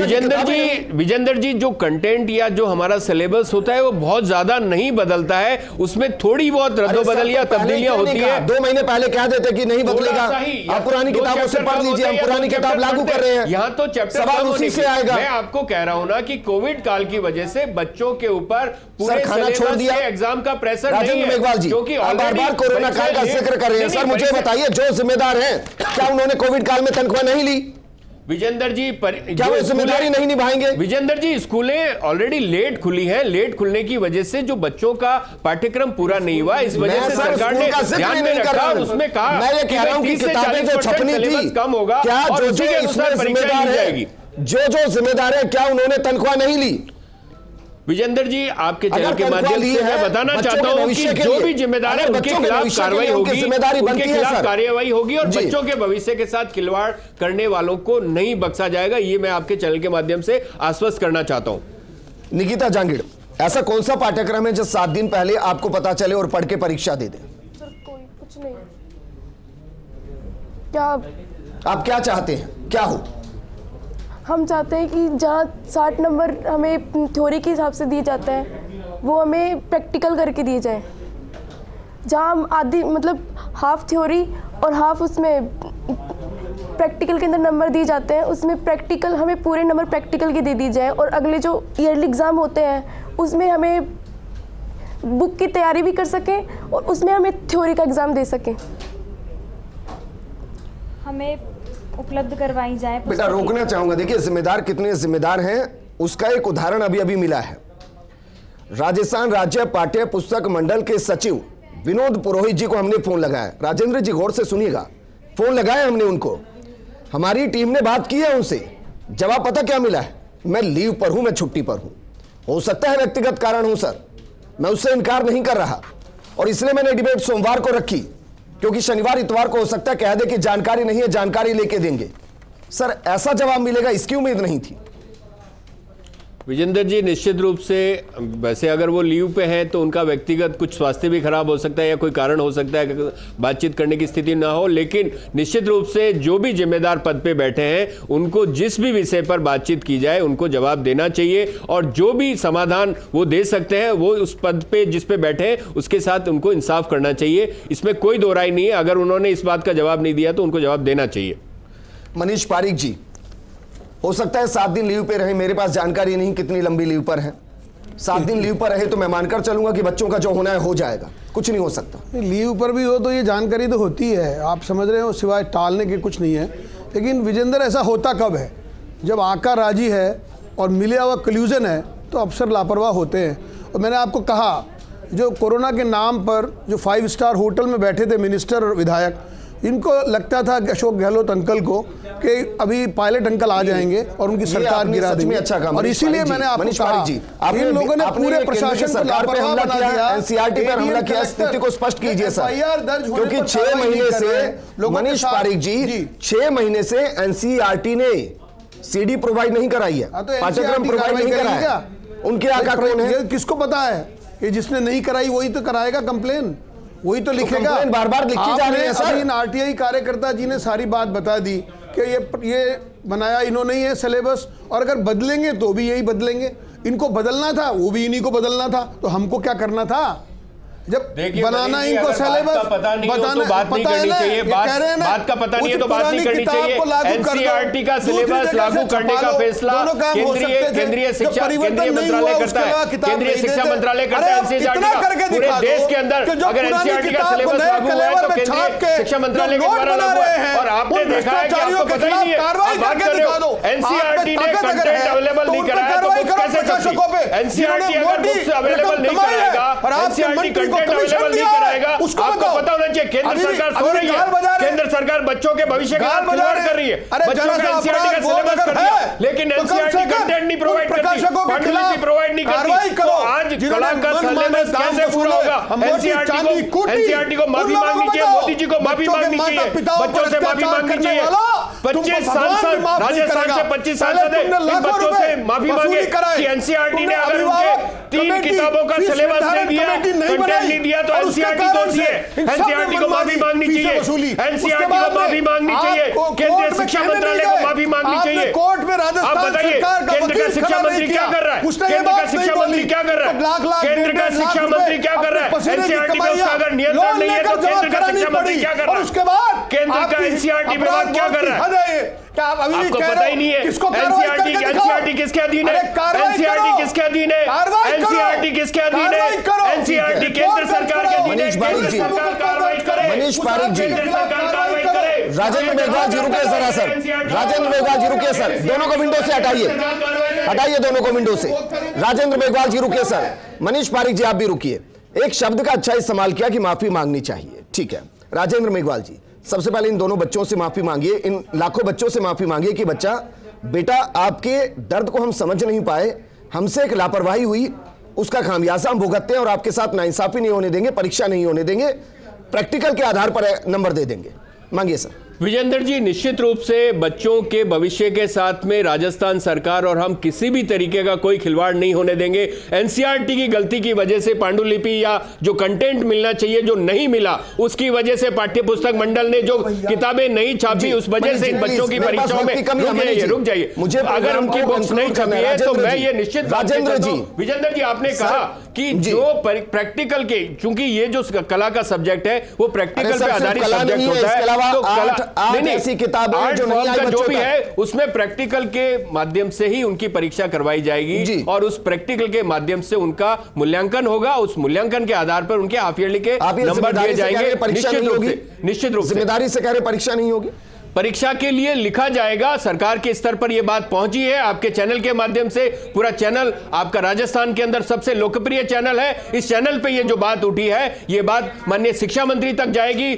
विजेंद्र जी, जो कंटेंट या जो हमारा सिलेबस होता है वो बहुत ज्यादा नहीं बदलता है, उसमें थोड़ी बहुत रद्दोबदल या तब्दीलियां होती है। 2 महीने पहले कह देते कि नहीं बदलेगा, आप पुरानी किताबों से पढ़ लीजिए, हम पुरानी किताब लागू कर रहे हैं, यहाँ तो चैप्टर सवाल उसी से आएगा। मैं आपको कह रहा हूं ना कि कोविड काल की वजह से बच्चों के ऊपर पूरे छोड़ दिया एग्जाम का प्रेशर नहीं है, क्योंकि बार-बार कोरोना काल का जिक्र कर रहे हैं। सर मुझे बताइए, जो जिम्मेदार हैं, क्या उन्होंने कोविड काल में तनख्वाह नहीं ली? विजेंद्र जी, क्या वो जिम्मेदारी नहीं निभाएंगे? विजेंद्र जी, स्कूलें ऑलरेडी लेट खुली हैं, लेट खुलने की वजह से जो बच्चों का पाठ्यक्रम पूरा नहीं हुआ, इस वजह से सरकार ने ध्यान में रखा और उसमें कहा, मैं ये कह रहा हूं कि किताबें जो छपनी थी कम होगा, क्या जो जो इसमें जिम्मेदार है, जो जिम्मेदार है, क्या उन्होंने तनख्वाह नहीं ली? विजेंद्र जी, आपके चैनल के माध्यम से मैं बताना चाहता हूं कि जो भी जिम्मेदार है उनके खिलाफ कार्रवाई होगी, उनके खिलाफ कार्रवाई होगी और बच्चों के भविष्य के साथ खिलवाड़ करने वालों को नहीं बख्शा जाएगा, ये मैं आपके चैनल के माध्यम से आश्वस्त करना चाहता हूं। निकिता जांगिड़, ऐसा कौन सा पाठ्यक्रम है जो 7 दिन पहले आपको पता चले और पढ़ के परीक्षा दे दे? सर कोई कुछ नहीं। क्या आप क्या चाहते हैं, क्या हो? हम चाहते हैं कि जहाँ 60 नंबर हमें थ्योरी के हिसाब से दिए जाते हैं वो हमें प्रैक्टिकल करके दिए जाए। जहाँ हम आधी मतलब हाफ थ्योरी और हाफ उसमें प्रैक्टिकल के अंदर नंबर दिए जाते हैं, उसमें प्रैक्टिकल हमें पूरे नंबर प्रैक्टिकल के दे दिए जाए और अगले जो ईयरली एग्ज़ाम होते हैं उसमें हमें बुक की तैयारी भी कर सकें और उसमें हमें थ्योरी का एग्ज़ाम दे सकें। हमें उपलब्ध करवाई जाए। बेटा रोकना चाहूंगा, देखिए जिम्मेदार कितने जिम्मेदार हैं उसका एक उदाहरण अभी अभी मिला है। राजस्थान राज्य पाठ्य पुस्तक मंडल के सचिव विनोद पुरोहित जी को हमने फोन लगाया। राजेंद्र जी गौर से सुनिएगा, फोन लगाया हमने उनको, हमारी टीम ने बात की है उनसे। जवाब पता क्या मिला है? मैं लीव पर हूं, मैं छुट्टी पर हूं। हो सकता है व्यक्तिगत कारण हो सर, मैं उससे इनकार नहीं कर रहा और इसलिए मैंने डिबेट सोमवार को रखी क्योंकि शनिवार इतवार को हो सकता है कह दे कि जानकारी नहीं है, जानकारी लेके देंगे। सर ऐसा जवाब मिलेगा इसकी उम्मीद नहीं थी। विजेंद्र जी निश्चित रूप से वैसे अगर वो लीव पे हैं तो उनका व्यक्तिगत कुछ स्वास्थ्य भी खराब हो सकता है या कोई कारण हो सकता है कि बातचीत करने की स्थिति ना हो, लेकिन निश्चित रूप से जो भी जिम्मेदार पद पे बैठे हैं उनको जिस भी विषय पर बातचीत की जाए उनको जवाब देना चाहिए और जो भी समाधान वो दे सकते हैं वो उस पद पे जिस पे बैठे हैं उसके साथ उनको इंसाफ करना चाहिए। इसमें कोई दो राय नहीं है। अगर उन्होंने इस बात का जवाब नहीं दिया तो उनको जवाब देना चाहिए। मनीष पारिक जी, हो सकता है 7 दिन लीव पे रहे, मेरे पास जानकारी नहीं कितनी लंबी लीव पर है। 7 दिन लीव पर रहे तो मैं मानकर चलूंगा कि बच्चों का जो होना है हो जाएगा, कुछ नहीं हो सकता। लीव पर भी हो तो ये जानकारी तो होती है, आप समझ रहे हो, सिवाय टालने के कुछ नहीं है। लेकिन विजेंद्र ऐसा होता कब है? जब आका राजी है और मिला हुआ कल्यूजन है तो अफसर लापरवाह होते हैं। और मैंने आपको कहा जो कोरोना के नाम पर जो 5 स्टार होटल में बैठे थे मिनिस्टर और विधायक, इनको लगता था कि अशोक गहलोत अंकल को कि अभी पायलट अंकल आ जाएंगे और उनकी सरकार गिरा देंगे। अच्छा काम, और इसीलिए मैंने आपको कहा इन लोगों ने पूरे प्रशासन को लापरवाह बना दिया। एनसीईआरटी पर हमला किया, स्थिति को स्पष्ट कीजिए सर, क्योंकि 6 महीने से मनीष पारिक जी 6 महीने से एनसीईआरटी ने सीडी प्रोवाइड नहीं कराई है, पाठ्यक्रम प्रोवाइड नहीं कराया। उनके आका कौन है? किसको पता है कि जिसने नहीं कराई वही तो कराएगा कंप्लेन, वही तो लिखेगा। बार बार लिखी जा रही है सर। इन आरटीआई कार्यकर्ता जी ने सारी बात बता दी कि ये बनाया इन्होंने ही है सिलेबस, और अगर बदलेंगे तो भी यही बदलेंगे। इनको बदलना था वो भी इन्हीं को बदलना था, तो हमको क्या करना था? जब बनाना इनको सिलेबस बताना बात नहीं करनी चाहिए, बात का पता नहीं है तो बात नहीं करनी चाहिए। एनसीईआरटी का सिलेबस लागू करने का फैसला केंद्रीय शिक्षा मंत्रालय करता है, केंद्रीय शिक्षा मंत्रालय करता है। एनसीईआरटी का पूरे देश के अंदर अगर एनसीईआरटी का सिलेबस लागू हुआ है तो केंद्रीय शिक्षा मंत्रालय के द्वारा लागू है। और आपने देखा है कि आपको पता ही नहीं है, आप बात कर रहे हो एनसीईआरटी ने कंटेंट अवेलेबल नहीं कराया तो बुक कैसे चलेगी? एनसीईआरटी अगर बुक्स अवेलेबल नहीं कराएगा, एनसीईआरटी अवेलेबल नहीं कराएगा, आपको पता होना चाहिए केंद्र सरकार सो रही है। केंद्र सरकार बच्चों के भविष्य का खिलवाड़ कर रही है। बच्चों का एनसीईआरटी का सिलेबस कर दिया लेकिन एनसीईआरटी कंटेंट नहीं प्रोवाइड करती, पांडुलिपि प्रोवाइड नहीं करती। तो आज कला का सिलेबस कैसे पूरा होगा? एनसीईआरटी को माफी मांगनी चाहिए, मोदी जी को माफी मांगनी चाहिए, बच्चों से माफी मांगनी चाहिए। 25 सांसद राजस्थान से 25 सांसद इन बच्चों से माफी मांगे कि एनसीईआरटी ने अगर उनके 3 किताबों का सिलेबस नहीं दिया, कंटेंट नहीं दिया तो एनसीईआरटी दोषी है। एनसीईआरटी को माफी मांगनी चाहिए, एनसीईआरटी को माफी मांगनी चाहिए, केंद्रीय शिक्षा मंत्रालय को माफी मांगनी चाहिए। आप बताइए केंद्र का शिक्षा मंत्री क्या कर रहा है? केंद्र का शिक्षा मंत्री क्या कर रहा है? केंद्र का शिक्षा मंत्री क्या कर रहा है? एनसीईआरटी पे उसका अगर नियंत्रण नहीं है तो केंद्र का शिक्षा मंत्री क्या कर रहा है? केंद्र का एनसीईआरटी विभाग क्या कर रहा है? आपको पता ही नहीं है एनसीईआरटी किसके अधीन है? एनसीईआरटी किसके अधीन है? एनसीईआरटी किसके अधीन है? एनसीईआरटी केंद्र सरकार के अधीन है। केंद्र सरकार कार्रवाई करे। मनीष पारिक जी, राजेंद्र मेघवाल जी रुके जरा सर, राजेंद्र मेघवाल जी रुके सर, दोनों को विंडो से हटाइए, हटाइए दोनों को विंडो से। राजेंद्र मेघवाल जी रुके सर, मनीष पारिक जी आप भी रुकिए। एक शब्द का अच्छा इस्तेमाल किया कि माफी मांगनी चाहिए, ठीक है। राजेंद्र मेघवाल जी सबसे पहले इन दोनों बच्चों से माफी मांगिए, इन लाखों बच्चों से माफी मांगिए कि बच्चा बेटा आपके दर्द को हम समझ नहीं पाए, हमसे एक लापरवाही हुई, उसका खामियाजा हम भुगतते हैं और आपके साथ नाइंसाफी नहीं होने देंगे, परीक्षा नहीं होने देंगे, प्रैक्टिकल के आधार पर नंबर दे देंगे। मांगिए सर। विजेंद्र जी, निश्चित रूप से बच्चों के भविष्य के साथ में राजस्थान सरकार और हम किसी भी तरीके का कोई खिलवाड़ नहीं होने देंगे। एनसीईआरटी की गलती की वजह से पांडुलिपि या जो कंटेंट मिलना चाहिए जो नहीं मिला, उसकी वजह से पाठ्य पुस्तक मंडल ने जो किताबें नहीं छापी, उस वजह से इन बच्चों की परीक्षाओं में रुक जाइए। मुझे अगर उनकी बुक्स नहीं छपी है तो मैं ये निश्चित राजेंद्र जी, विजेंद्र जी, आपने कहा कि जो प्रैक्टिकल के, चूंकि ये जो कला का सब्जेक्ट है वो प्रैक्टिकल पे आधारित सब्जेक्ट होता है, तो कला ऐसी किताबें जो नहीं आई जो भी है उसमें प्रैक्टिकल के माध्यम से ही उनकी परीक्षा करवाई जाएगी और उस प्रैक्टिकल के माध्यम से उनका मूल्यांकन होगा। उस मूल्यांकन के आधार पर उनके हाफ ईयरली के नंबर दिए जाएंगे। निश्चित रूप से जिम्मेदारी से कह रहे परीक्षा नहीं होगी। परीक्षा के लिए लिखा जाएगा। सरकार के स्तर पर यह बात पहुंची है, आपके चैनल के माध्यम से। पूरा चैनल आपका राजस्थान के अंदर सबसे लोकप्रिय चैनल है। इस चैनल पे ये जो बात उठी है, ये बात माननीय शिक्षा मंत्री तक जाएगी,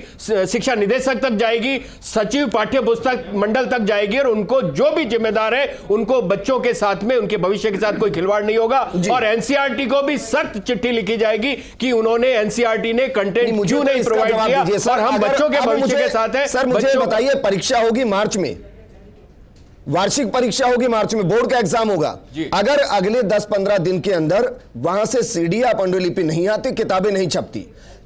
शिक्षा निदेशक तक जाएगी, सचिव पाठ्य पुस्तक मंडल तक जाएगी और उनको जो भी जिम्मेदार है उनको बच्चों के साथ में, उनके भविष्य के साथ कोई खिलवाड़ नहीं होगा। और एनसीईआरटी को भी सख्त चिट्ठी लिखी जाएगी कि उन्होंने, एनसीईआरटी ने कंटेंट क्यों नहीं प्रोवाइड किया और हम बच्चों के भविष्य के साथ है। सर मुझे बताइए, परीक्षा होगी मार्च में, वार्षिक परीक्षा होगी मार्च में, बोर्ड का एग्जाम होगा। अगर अगले 10-15 दिन के अंदर वहां से सीडी या पांडुलिपि नहीं आती, किताबें नहीं छपती,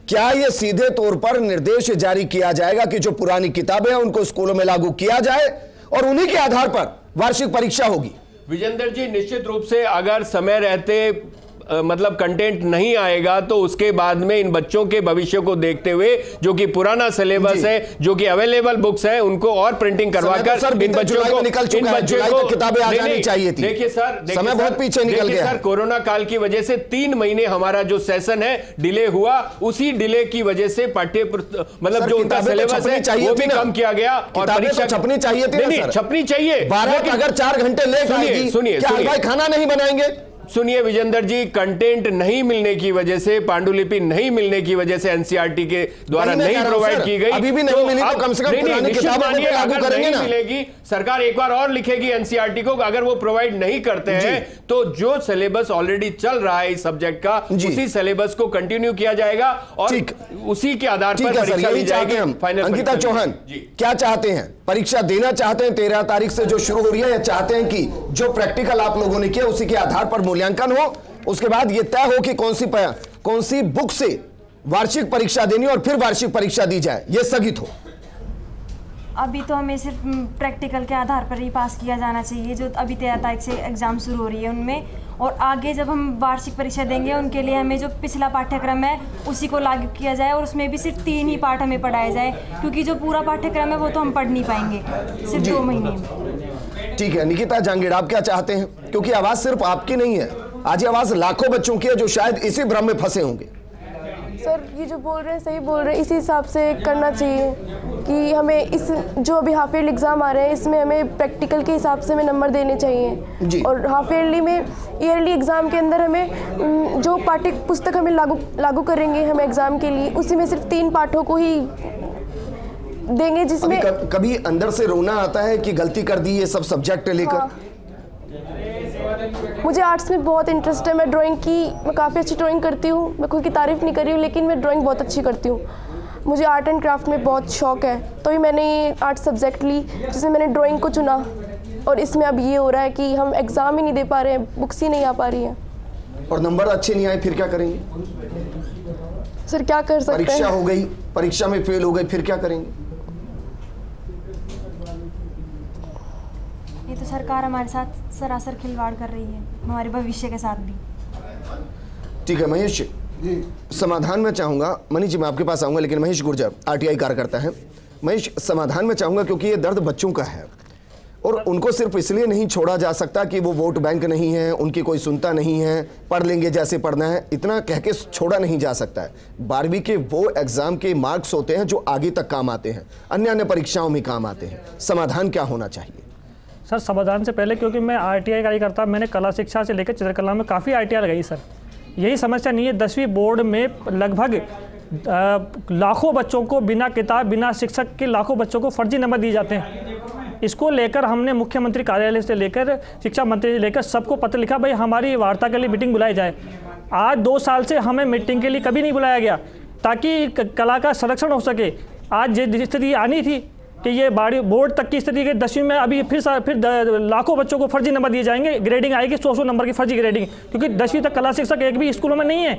क्या यह सीधे तौर पर निर्देश जारी किया जाएगा कि जो पुरानी किताबें हैं उनको स्कूलों में लागू किया जाए और उन्हीं के आधार पर वार्षिक परीक्षा होगी? विजेंद्र जी, निश्चित रूप से अगर समय रहते मतलब कंटेंट नहीं आएगा तो उसके बाद में इन बच्चों के भविष्य को देखते हुए जो कि पुराना सिलेबस है, जो कि अवेलेबल बुक्स है, उनको और प्रिंटिंग करवाकर इन बच्चों को किताबें आ जानी चाहिए थी। देखिए सर, समय बहुत पीछे निकल गया सर। कोरोना काल की वजह से 3 महीने हमारा जो सेशन है डिले हुआ, उसी डिले की वजह से पाठ्य मतलब जो उनका सिलेबस है वो भी कम किया गया और परीक्षा छपनी चाहिए थी। छपनी चाहिए। अगर 4 घंटे लेट आएगी, सुनिए, खाना नहीं बनाएंगे? सुनिए विजेंद्र जी, कंटेंट नहीं मिलने की वजह से, पांडुलिपि नहीं मिलने की वजह से एनसीईआरटी के द्वारा नहीं प्रोवाइड की गई, अभी भी नहीं मिली तो कम से कम पुरानी किताबें लागू करेंगे ना। मिलेगी, सरकार एक बार और लिखेगी एनसीईआरटी को, अगर वो प्रोवाइड नहीं करते हैं तो जो सिलेबस ऑलरेडी चल रहा है इस सब्जेक्ट का, उसी सिलेबस को कंटिन्यू किया जाएगा और उसी के आधार पर परीक्षा ली जाएगी। अंकिता चौहान क्या चाहते हैं? परीक्षा देना चाहते हैं 13 तारीख से जो शुरू हो रही है, या चाहते हैं कि जो प्रैक्टिकल आप लोगों ने किया उसी के आधार पर मूल्यांकन हो, उसके बाद यह तय हो कि कौन सी बुक से वार्षिक परीक्षा देनी और फिर वार्षिक परीक्षा दी जाए, यह स्थगित हो? अभी तो हमें सिर्फ प्रैक्टिकल के आधार पर ही पास किया जाना चाहिए, जो अभी 13 तारीख से एग्ज़ाम शुरू हो रही है उनमें, और आगे जब हम वार्षिक परीक्षा देंगे उनके लिए हमें जो पिछला पाठ्यक्रम है उसी को लागू किया जाए और उसमें भी सिर्फ 3 ही पाठ हमें पढ़ाए जाए, क्योंकि जो पूरा पाठ्यक्रम है वो तो हम पढ़ नहीं पाएंगे सिर्फ 2 महीने में। ठीक है, निकिता जांगीड़ आप क्या चाहते हैं? क्योंकि आवाज़ सिर्फ आपकी नहीं है, आज आवाज़ लाखों बच्चों की है जो शायद इसी भ्रम में फंसे होंगे। सर ये जो बोल रहे हैं सही बोल रहे हैं, इसी हिसाब से करना चाहिए कि हमें इस जो अभी हाफ ईयरली एग्ज़ाम आ रहे हैं इसमें हमें प्रैक्टिकल के हिसाब से हमें नंबर देने चाहिए और हाफ ईयरली में, ईयरली एग्ज़ाम के अंदर हमें जो पाठ्य पुस्तक हमें लागू करेंगे हमें एग्ज़ाम के लिए, उसी में सिर्फ 3 पाठों को ही देंगे, जिसमें कभी अंदर से रोना आता है कि गलती कर दी ये सब सब्जेक्ट लेकर? हाँ। मुझे आर्ट्स में बहुत इंटरेस्ट है, मैं ड्राइंग की, मैं काफ़ी अच्छी ड्राइंग करती हूँ, मैं खुद की तारीफ़ नहीं कर रही हूँ लेकिन मैं ड्राइंग बहुत अच्छी करती हूँ। मुझे आर्ट एंड क्राफ्ट में बहुत शौक है, तो ही मैंने ये आर्ट सब्जेक्ट ली जिसमें मैंने ड्राइंग को चुना और इसमें अब ये हो रहा है कि हम एग्ज़ाम ही नहीं दे पा रहे हैं, बुक्स ही नहीं आ पा रही हैं और नंबर अच्छे नहीं आए, फिर क्या करेंगे? सर क्या कर सकते हैं? परीक्षा हो गई, परीक्षा में फेल हो गए, फिर क्या करेंगे? ये तो सरकार हमारे साथ सरासर खिलवाड़ कर रही है, हमारे भविष्य के साथ भी। ठीक है महेश, समाधान में चाहूँगा, मनीष जी मैं आपके पास आऊँगा, लेकिन महेश गुर्जर आरटीआई कार्यकर्ता है। महेश, समाधान में चाहूँगा क्योंकि ये दर्द बच्चों का है और उनको सिर्फ इसलिए नहीं छोड़ा जा सकता कि वो वोट बैंक नहीं है, उनकी कोई सुनता नहीं है, पढ़ लेंगे जैसे पढ़ना है, इतना कह के छोड़ा नहीं जा सकता है। 12वीं के वो एग्ज़ाम के मार्क्स होते हैं जो आगे तक काम आते हैं, अन्य परीक्षाओं में काम आते हैं। समाधान क्या होना चाहिए? सर समाधान से पहले, क्योंकि मैं आरटीआई कार्यकर्ता, मैंने कला शिक्षा से लेकर चित्रकला में काफ़ी आरटीआई लगाई सर। यही समस्या नहीं है, 10वीं बोर्ड में लगभग लाखों बच्चों को बिना किताब, बिना शिक्षक के लाखों बच्चों को फर्जी नंबर दिए जाते हैं। इसको लेकर हमने मुख्यमंत्री कार्यालय से लेकर शिक्षा मंत्री से लेकर सबको पत्र लिखा, भाई हमारी वार्ता के लिए मीटिंग बुलाई जाए। आज 2 साल से हमें मीटिंग के लिए कभी नहीं बुलाया गया ताकि कला का संरक्षण हो सके। आज जिस स्थिति आनी थी कि ये बोर्ड तक की स्थिति कि 10वीं में अभी फिर लाखों बच्चों को फर्जी नंबर दिए जाएंगे, ग्रेडिंग आएगी 100 नंबर की फर्जी ग्रेडिंग, क्योंकि 10वीं तक कला शिक्षक एक भी स्कूलों में नहीं है,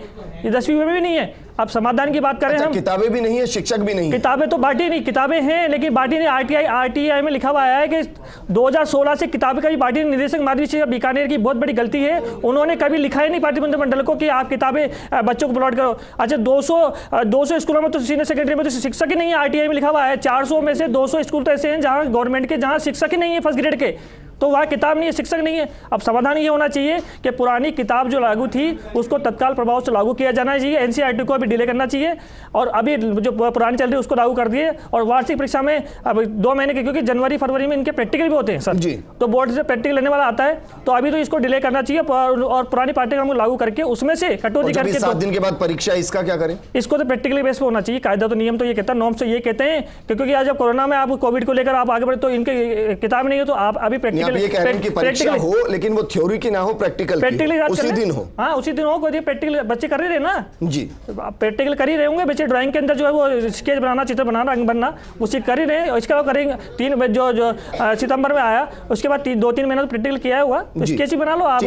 ये 10वीं में भी नहीं है। अब समाधान की बात करें हम, किताबें भी नहीं है, शिक्षक भी नहीं है। किताबें तो बांटी नहीं, किताबें हैं लेकिन बांटी नहीं। आरटीआई में लिखा हुआ है कि 2016 से किताबें कभी बांटी नहीं। निदेशक माध्यमिक शिक्षा बीकानेर की बहुत बड़ी गलती है, उन्होंने कभी लिखा ही नहीं पार्टी मंडल को कि आप किताबें बच्चों को प्लॉट करो। अच्छा 200 स्कूलों में तो सीनियर सेकेंडरी में तो शिक्षक ही नहीं है, आरटीआई में लिखा हुआ है। 400 में से 200 स्कूल तो ऐसे हैं जहाँ गवर्नमेंट के, जहाँ शिक्षक ही नहीं है फर्स्ट ग्रेड के, तो वह किताब नहीं है, शिक्षक नहीं है। अब समाधान ये होना चाहिए कि पुरानी किताब जो लागू थी उसको तत्काल प्रभाव से लागू किया जाना चाहिए, एनसीईआरटी को अभी डिले करना चाहिए, और अभी जो पुरानी चल रही है उसको लागू कर दिए। और वार्षिक परीक्षा में अब 2 महीने के, क्योंकि जनवरी फरवरी में इनके प्रैक्टिकल भी होते हैं सर जी, तो बोर्ड से प्रैक्टिकल लेने वाला आता है, तो अभी तो इसको डिले करना चाहिए और पुरानी पाठ्यक्रम को लागू करके उसमें से कटौती करके 7 दिन के बाद परीक्षा, इसका क्या करें? इसको तो प्रैक्टिकली बेस पे होना चाहिए। कायदा तो नियम तो ये कहता है, नॉर्म्स तो ये कहते हैं कि क्योंकि आज जब कोरोना में आप कोविड को लेकर आप आगे बढ़े तो इनके किताब नहीं है, तो आप अभी प्रैक्टिकल हो, लेकिन वो थ्योरी की ना हो, प्रैक्टिकल उसी दिन हो। हाँ उसी दिन हो, कोई प्रैक्टिकल बच्चे कर ही रहे ना जी, प्रैक्टिकल कर ही रहे होंगे बच्चे। ड्राइंग के अंदर जो है वो स्केच बनाना, चित्र बनाना, रंग बनना, उसी कर ही रहे। इसके बाद करेंगे 3 जो सितंबर में आया, उसके बाद 2-3 महीना तो प्रैक्टिकल किया हुआ, तो स्केच ही बना लो आप।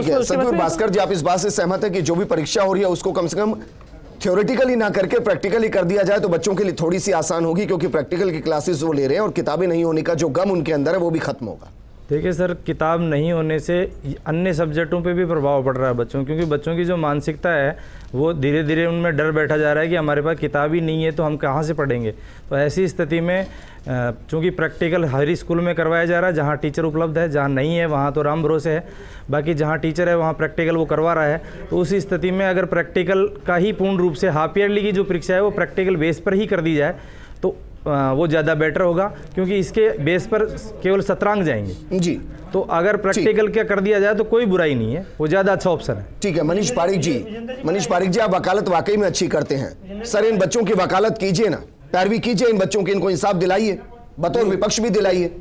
भास्कर जी, आप इस बात से सहमत है कि जो भी परीक्षा हो रही है उसको कम से कम थ्योरेटिकली ना करके प्रैक्टिकली कर दिया जाए तो बच्चों के लिए थोड़ी सी आसान होगी, क्योंकि प्रैक्टिकल की क्लासेस वो ले रहे हैं और किताबें नहीं होने का जो गम उनके अंदर है वो भी खत्म होगा। देखिए सर, किताब नहीं होने से अन्य सब्जेक्टों पे भी प्रभाव पड़ रहा है बच्चों, क्योंकि बच्चों की जो मानसिकता है वो धीरे धीरे उनमें डर बैठा जा रहा है कि हमारे पास किताब ही नहीं है तो हम कहाँ से पढ़ेंगे। तो ऐसी स्थिति में चूँकि प्रैक्टिकल हर स्कूल में करवाया जा रहा है, जहाँ टीचर उपलब्ध है, जहाँ नहीं है वहाँ तो राम भरोसे है, बाकी जहाँ टीचर है वहाँ प्रैक्टिकल वो करवा रहा है। तो उसी स्थिति में अगर प्रैक्टिकल का ही पूर्ण रूप से हाफ ईयरली की जो परीक्षा है वो प्रैक्टिकल बेस पर ही कर दी जाए तो वो ज़्यादा बेटर होगा, क्योंकि इसके बेस पर केवल 17 अंक जाएंगे जी। तो अगर प्रैक्टिकल क्या कर दिया जाए तो कोई बुराई नहीं है, वो ज़्यादा अच्छा ऑप्शन है। ठीक है मनीष पारिक जी, आप वकालत वाकई में अच्छी करते हैं सर, इन बच्चों की वकालत कीजिए ना, पैरवी कीजिए इन बच्चों की, इनको इंसाफ दिलाइए, बतौर विपक्ष भी दिलाइए।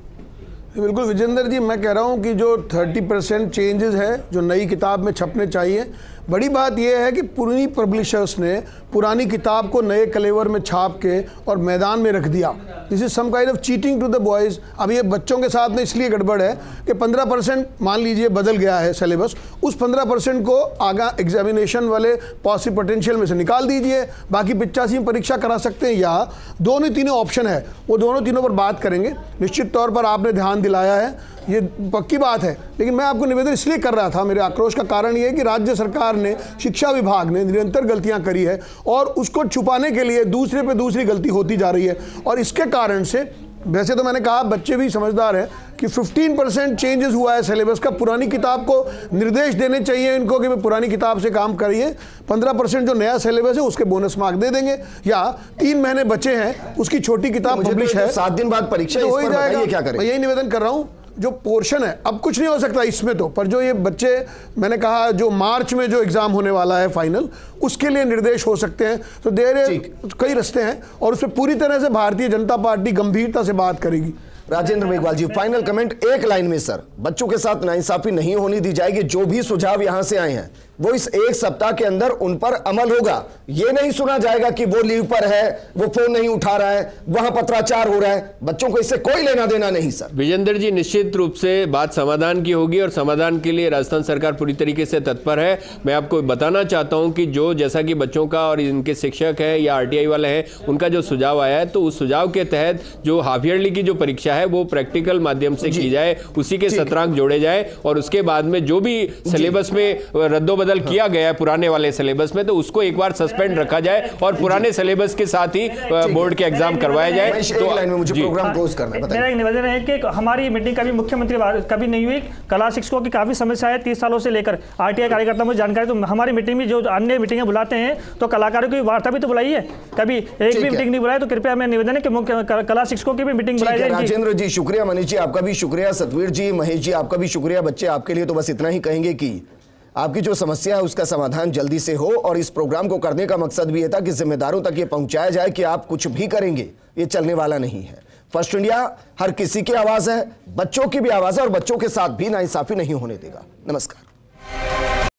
बिल्कुल विजेंद्र जी, मैं कह रहा हूँ कि जो 30% चेंजेस है जो नई किताब में छपने चाहिए, बड़ी बात यह है कि पुरानी पब्लिशर्स ने पुरानी किताब को नए कलेवर में छाप के और मैदान में रख दिया। This is some kind of cheating to the boys. अब ये बच्चों के साथ में इसलिए गड़बड़ है कि 15% मान लीजिए बदल गया है सिलेबस, उस 15% को आगा एग्जामिनेशन वाले पॉसिबल पोटेंशियल में से निकाल दीजिए, बाकी 85 में परीक्षा करा सकते हैं, या दोनों तीनों ऑप्शन है, वो दोनों तीनों पर बात करेंगे। निश्चित तौर पर आपने ध्यान दिलाया है, ये पक्की बात है, लेकिन मैं आपको निवेदन इसलिए कर रहा था, मेरे आक्रोश का कारण ये है कि राज्य सरकार ने, शिक्षा विभाग ने निरंतर गलतियां करी है और उसको छुपाने के लिए दूसरे पे दूसरी गलती होती जा रही है। और इसके कारण से, वैसे तो मैंने कहा बच्चे भी समझदार हैं कि 15% चेंजेस हुआ है सिलेबस का, पुरानी किताब को निर्देश देने चाहिए इनको कि पुरानी किताब से काम करिए, 15% जो नया सिलेबस है उसके बोनस मार्क दे देंगे, या 3 महीने बचे हैं उसकी छोटी किताब पब्लिश है, 7 दिन बाद परीक्षा हो ही जाएगा। क्या करें? मैं यही निवेदन कर रहा हूँ, जो पोर्शन है अब कुछ नहीं हो सकता इसमें तो, पर जो ये बच्चे, मैंने कहा जो मार्च में जो एग्जाम होने वाला है फाइनल, उसके लिए निर्देश हो सकते हैं, तो कई रास्ते हैं और उसमें पूरी तरह से भारतीय जनता पार्टी गंभीरता से बात करेगी। राजेंद्र मेघवाल जी, फाइनल कमेंट एक लाइन में सर, बच्चों के साथ नाइंसाफी नहीं होनी दी जाएगी, जो भी सुझाव यहां से आए हैं वो इस 1 सप्ताह के अंदर उन पर अमल होगा। ये नहीं सुना जाएगा कि वो लीव पर है, वो फोन नहीं उठा रहा है, वहां पत्राचार हो रहा है, बच्चों को इससे कोई लेना देना नहीं सर। विजेंद्र जी, निश्चित रूप से बात समाधान की होगी और समाधान के लिए राजस्थान सरकार पूरी तरीके से तत्पर है। मैं आपको बताना चाहता हूं कि जो जैसा कि बच्चों का और इनके शिक्षक है या आरटीआई वाले हैं उनका जो सुझाव आया है, तो उस सुझाव के तहत जो हाफ ईयरली की जो परीक्षा है वो प्रैक्टिकल माध्यम से की जाए, उसी के 17 अंक जोड़े जाए और उसके बाद में जो भी सिलेबस में रद्दोबदल किया गया है पुराने वाले सिलेबस में, तो उसको एक बार सस्पेंड रखा जाए और पुराने सिलेबस के साथ ही बोर्ड के एग्जाम करवाए जाए। तो लाइन में मुझे प्रोग्राम क्लोज करना है। मेरा एक निवेदन है कि हमारी मीटिंग कभी मुख्यमंत्री कभी नहीं हुई, कला शिक्षकों की काफी समस्या है 30 सालों से लेकर, आरटीआई कार्यकर्ता मुझे जानकारी, तो हमारी मीटिंग में जो अन्य मीटिंगें बुलाते हैं तो कलाकारों की वार्ता भी तो बुलाई है, कभी एक भी मीटिंग नहीं बुलाई, तो कृपया मैं निवेदन है कि मुख्य कला शिक्षकों की भी मीटिंग बुलाई जाए। राजेंद्र जी शुक्रिया, मनीष जी आपका भी शुक्रिया, सतवीर जी, महेश जी आपका भी शुक्रिया। बच्चे आपके लिए तो बस इतना ही कहेंगे कि आपकी जो समस्या है उसका समाधान जल्दी से हो, और इस प्रोग्राम को करने का मकसद भी ये था कि जिम्मेदारों तक ये पहुंचाया जाए कि आप कुछ भी करेंगे ये चलने वाला नहीं है। फर्स्ट इंडिया हर किसी की आवाज है, बच्चों की भी आवाज है और बच्चों के साथ भी नाइंसाफी नहीं होने देगा। नमस्कार।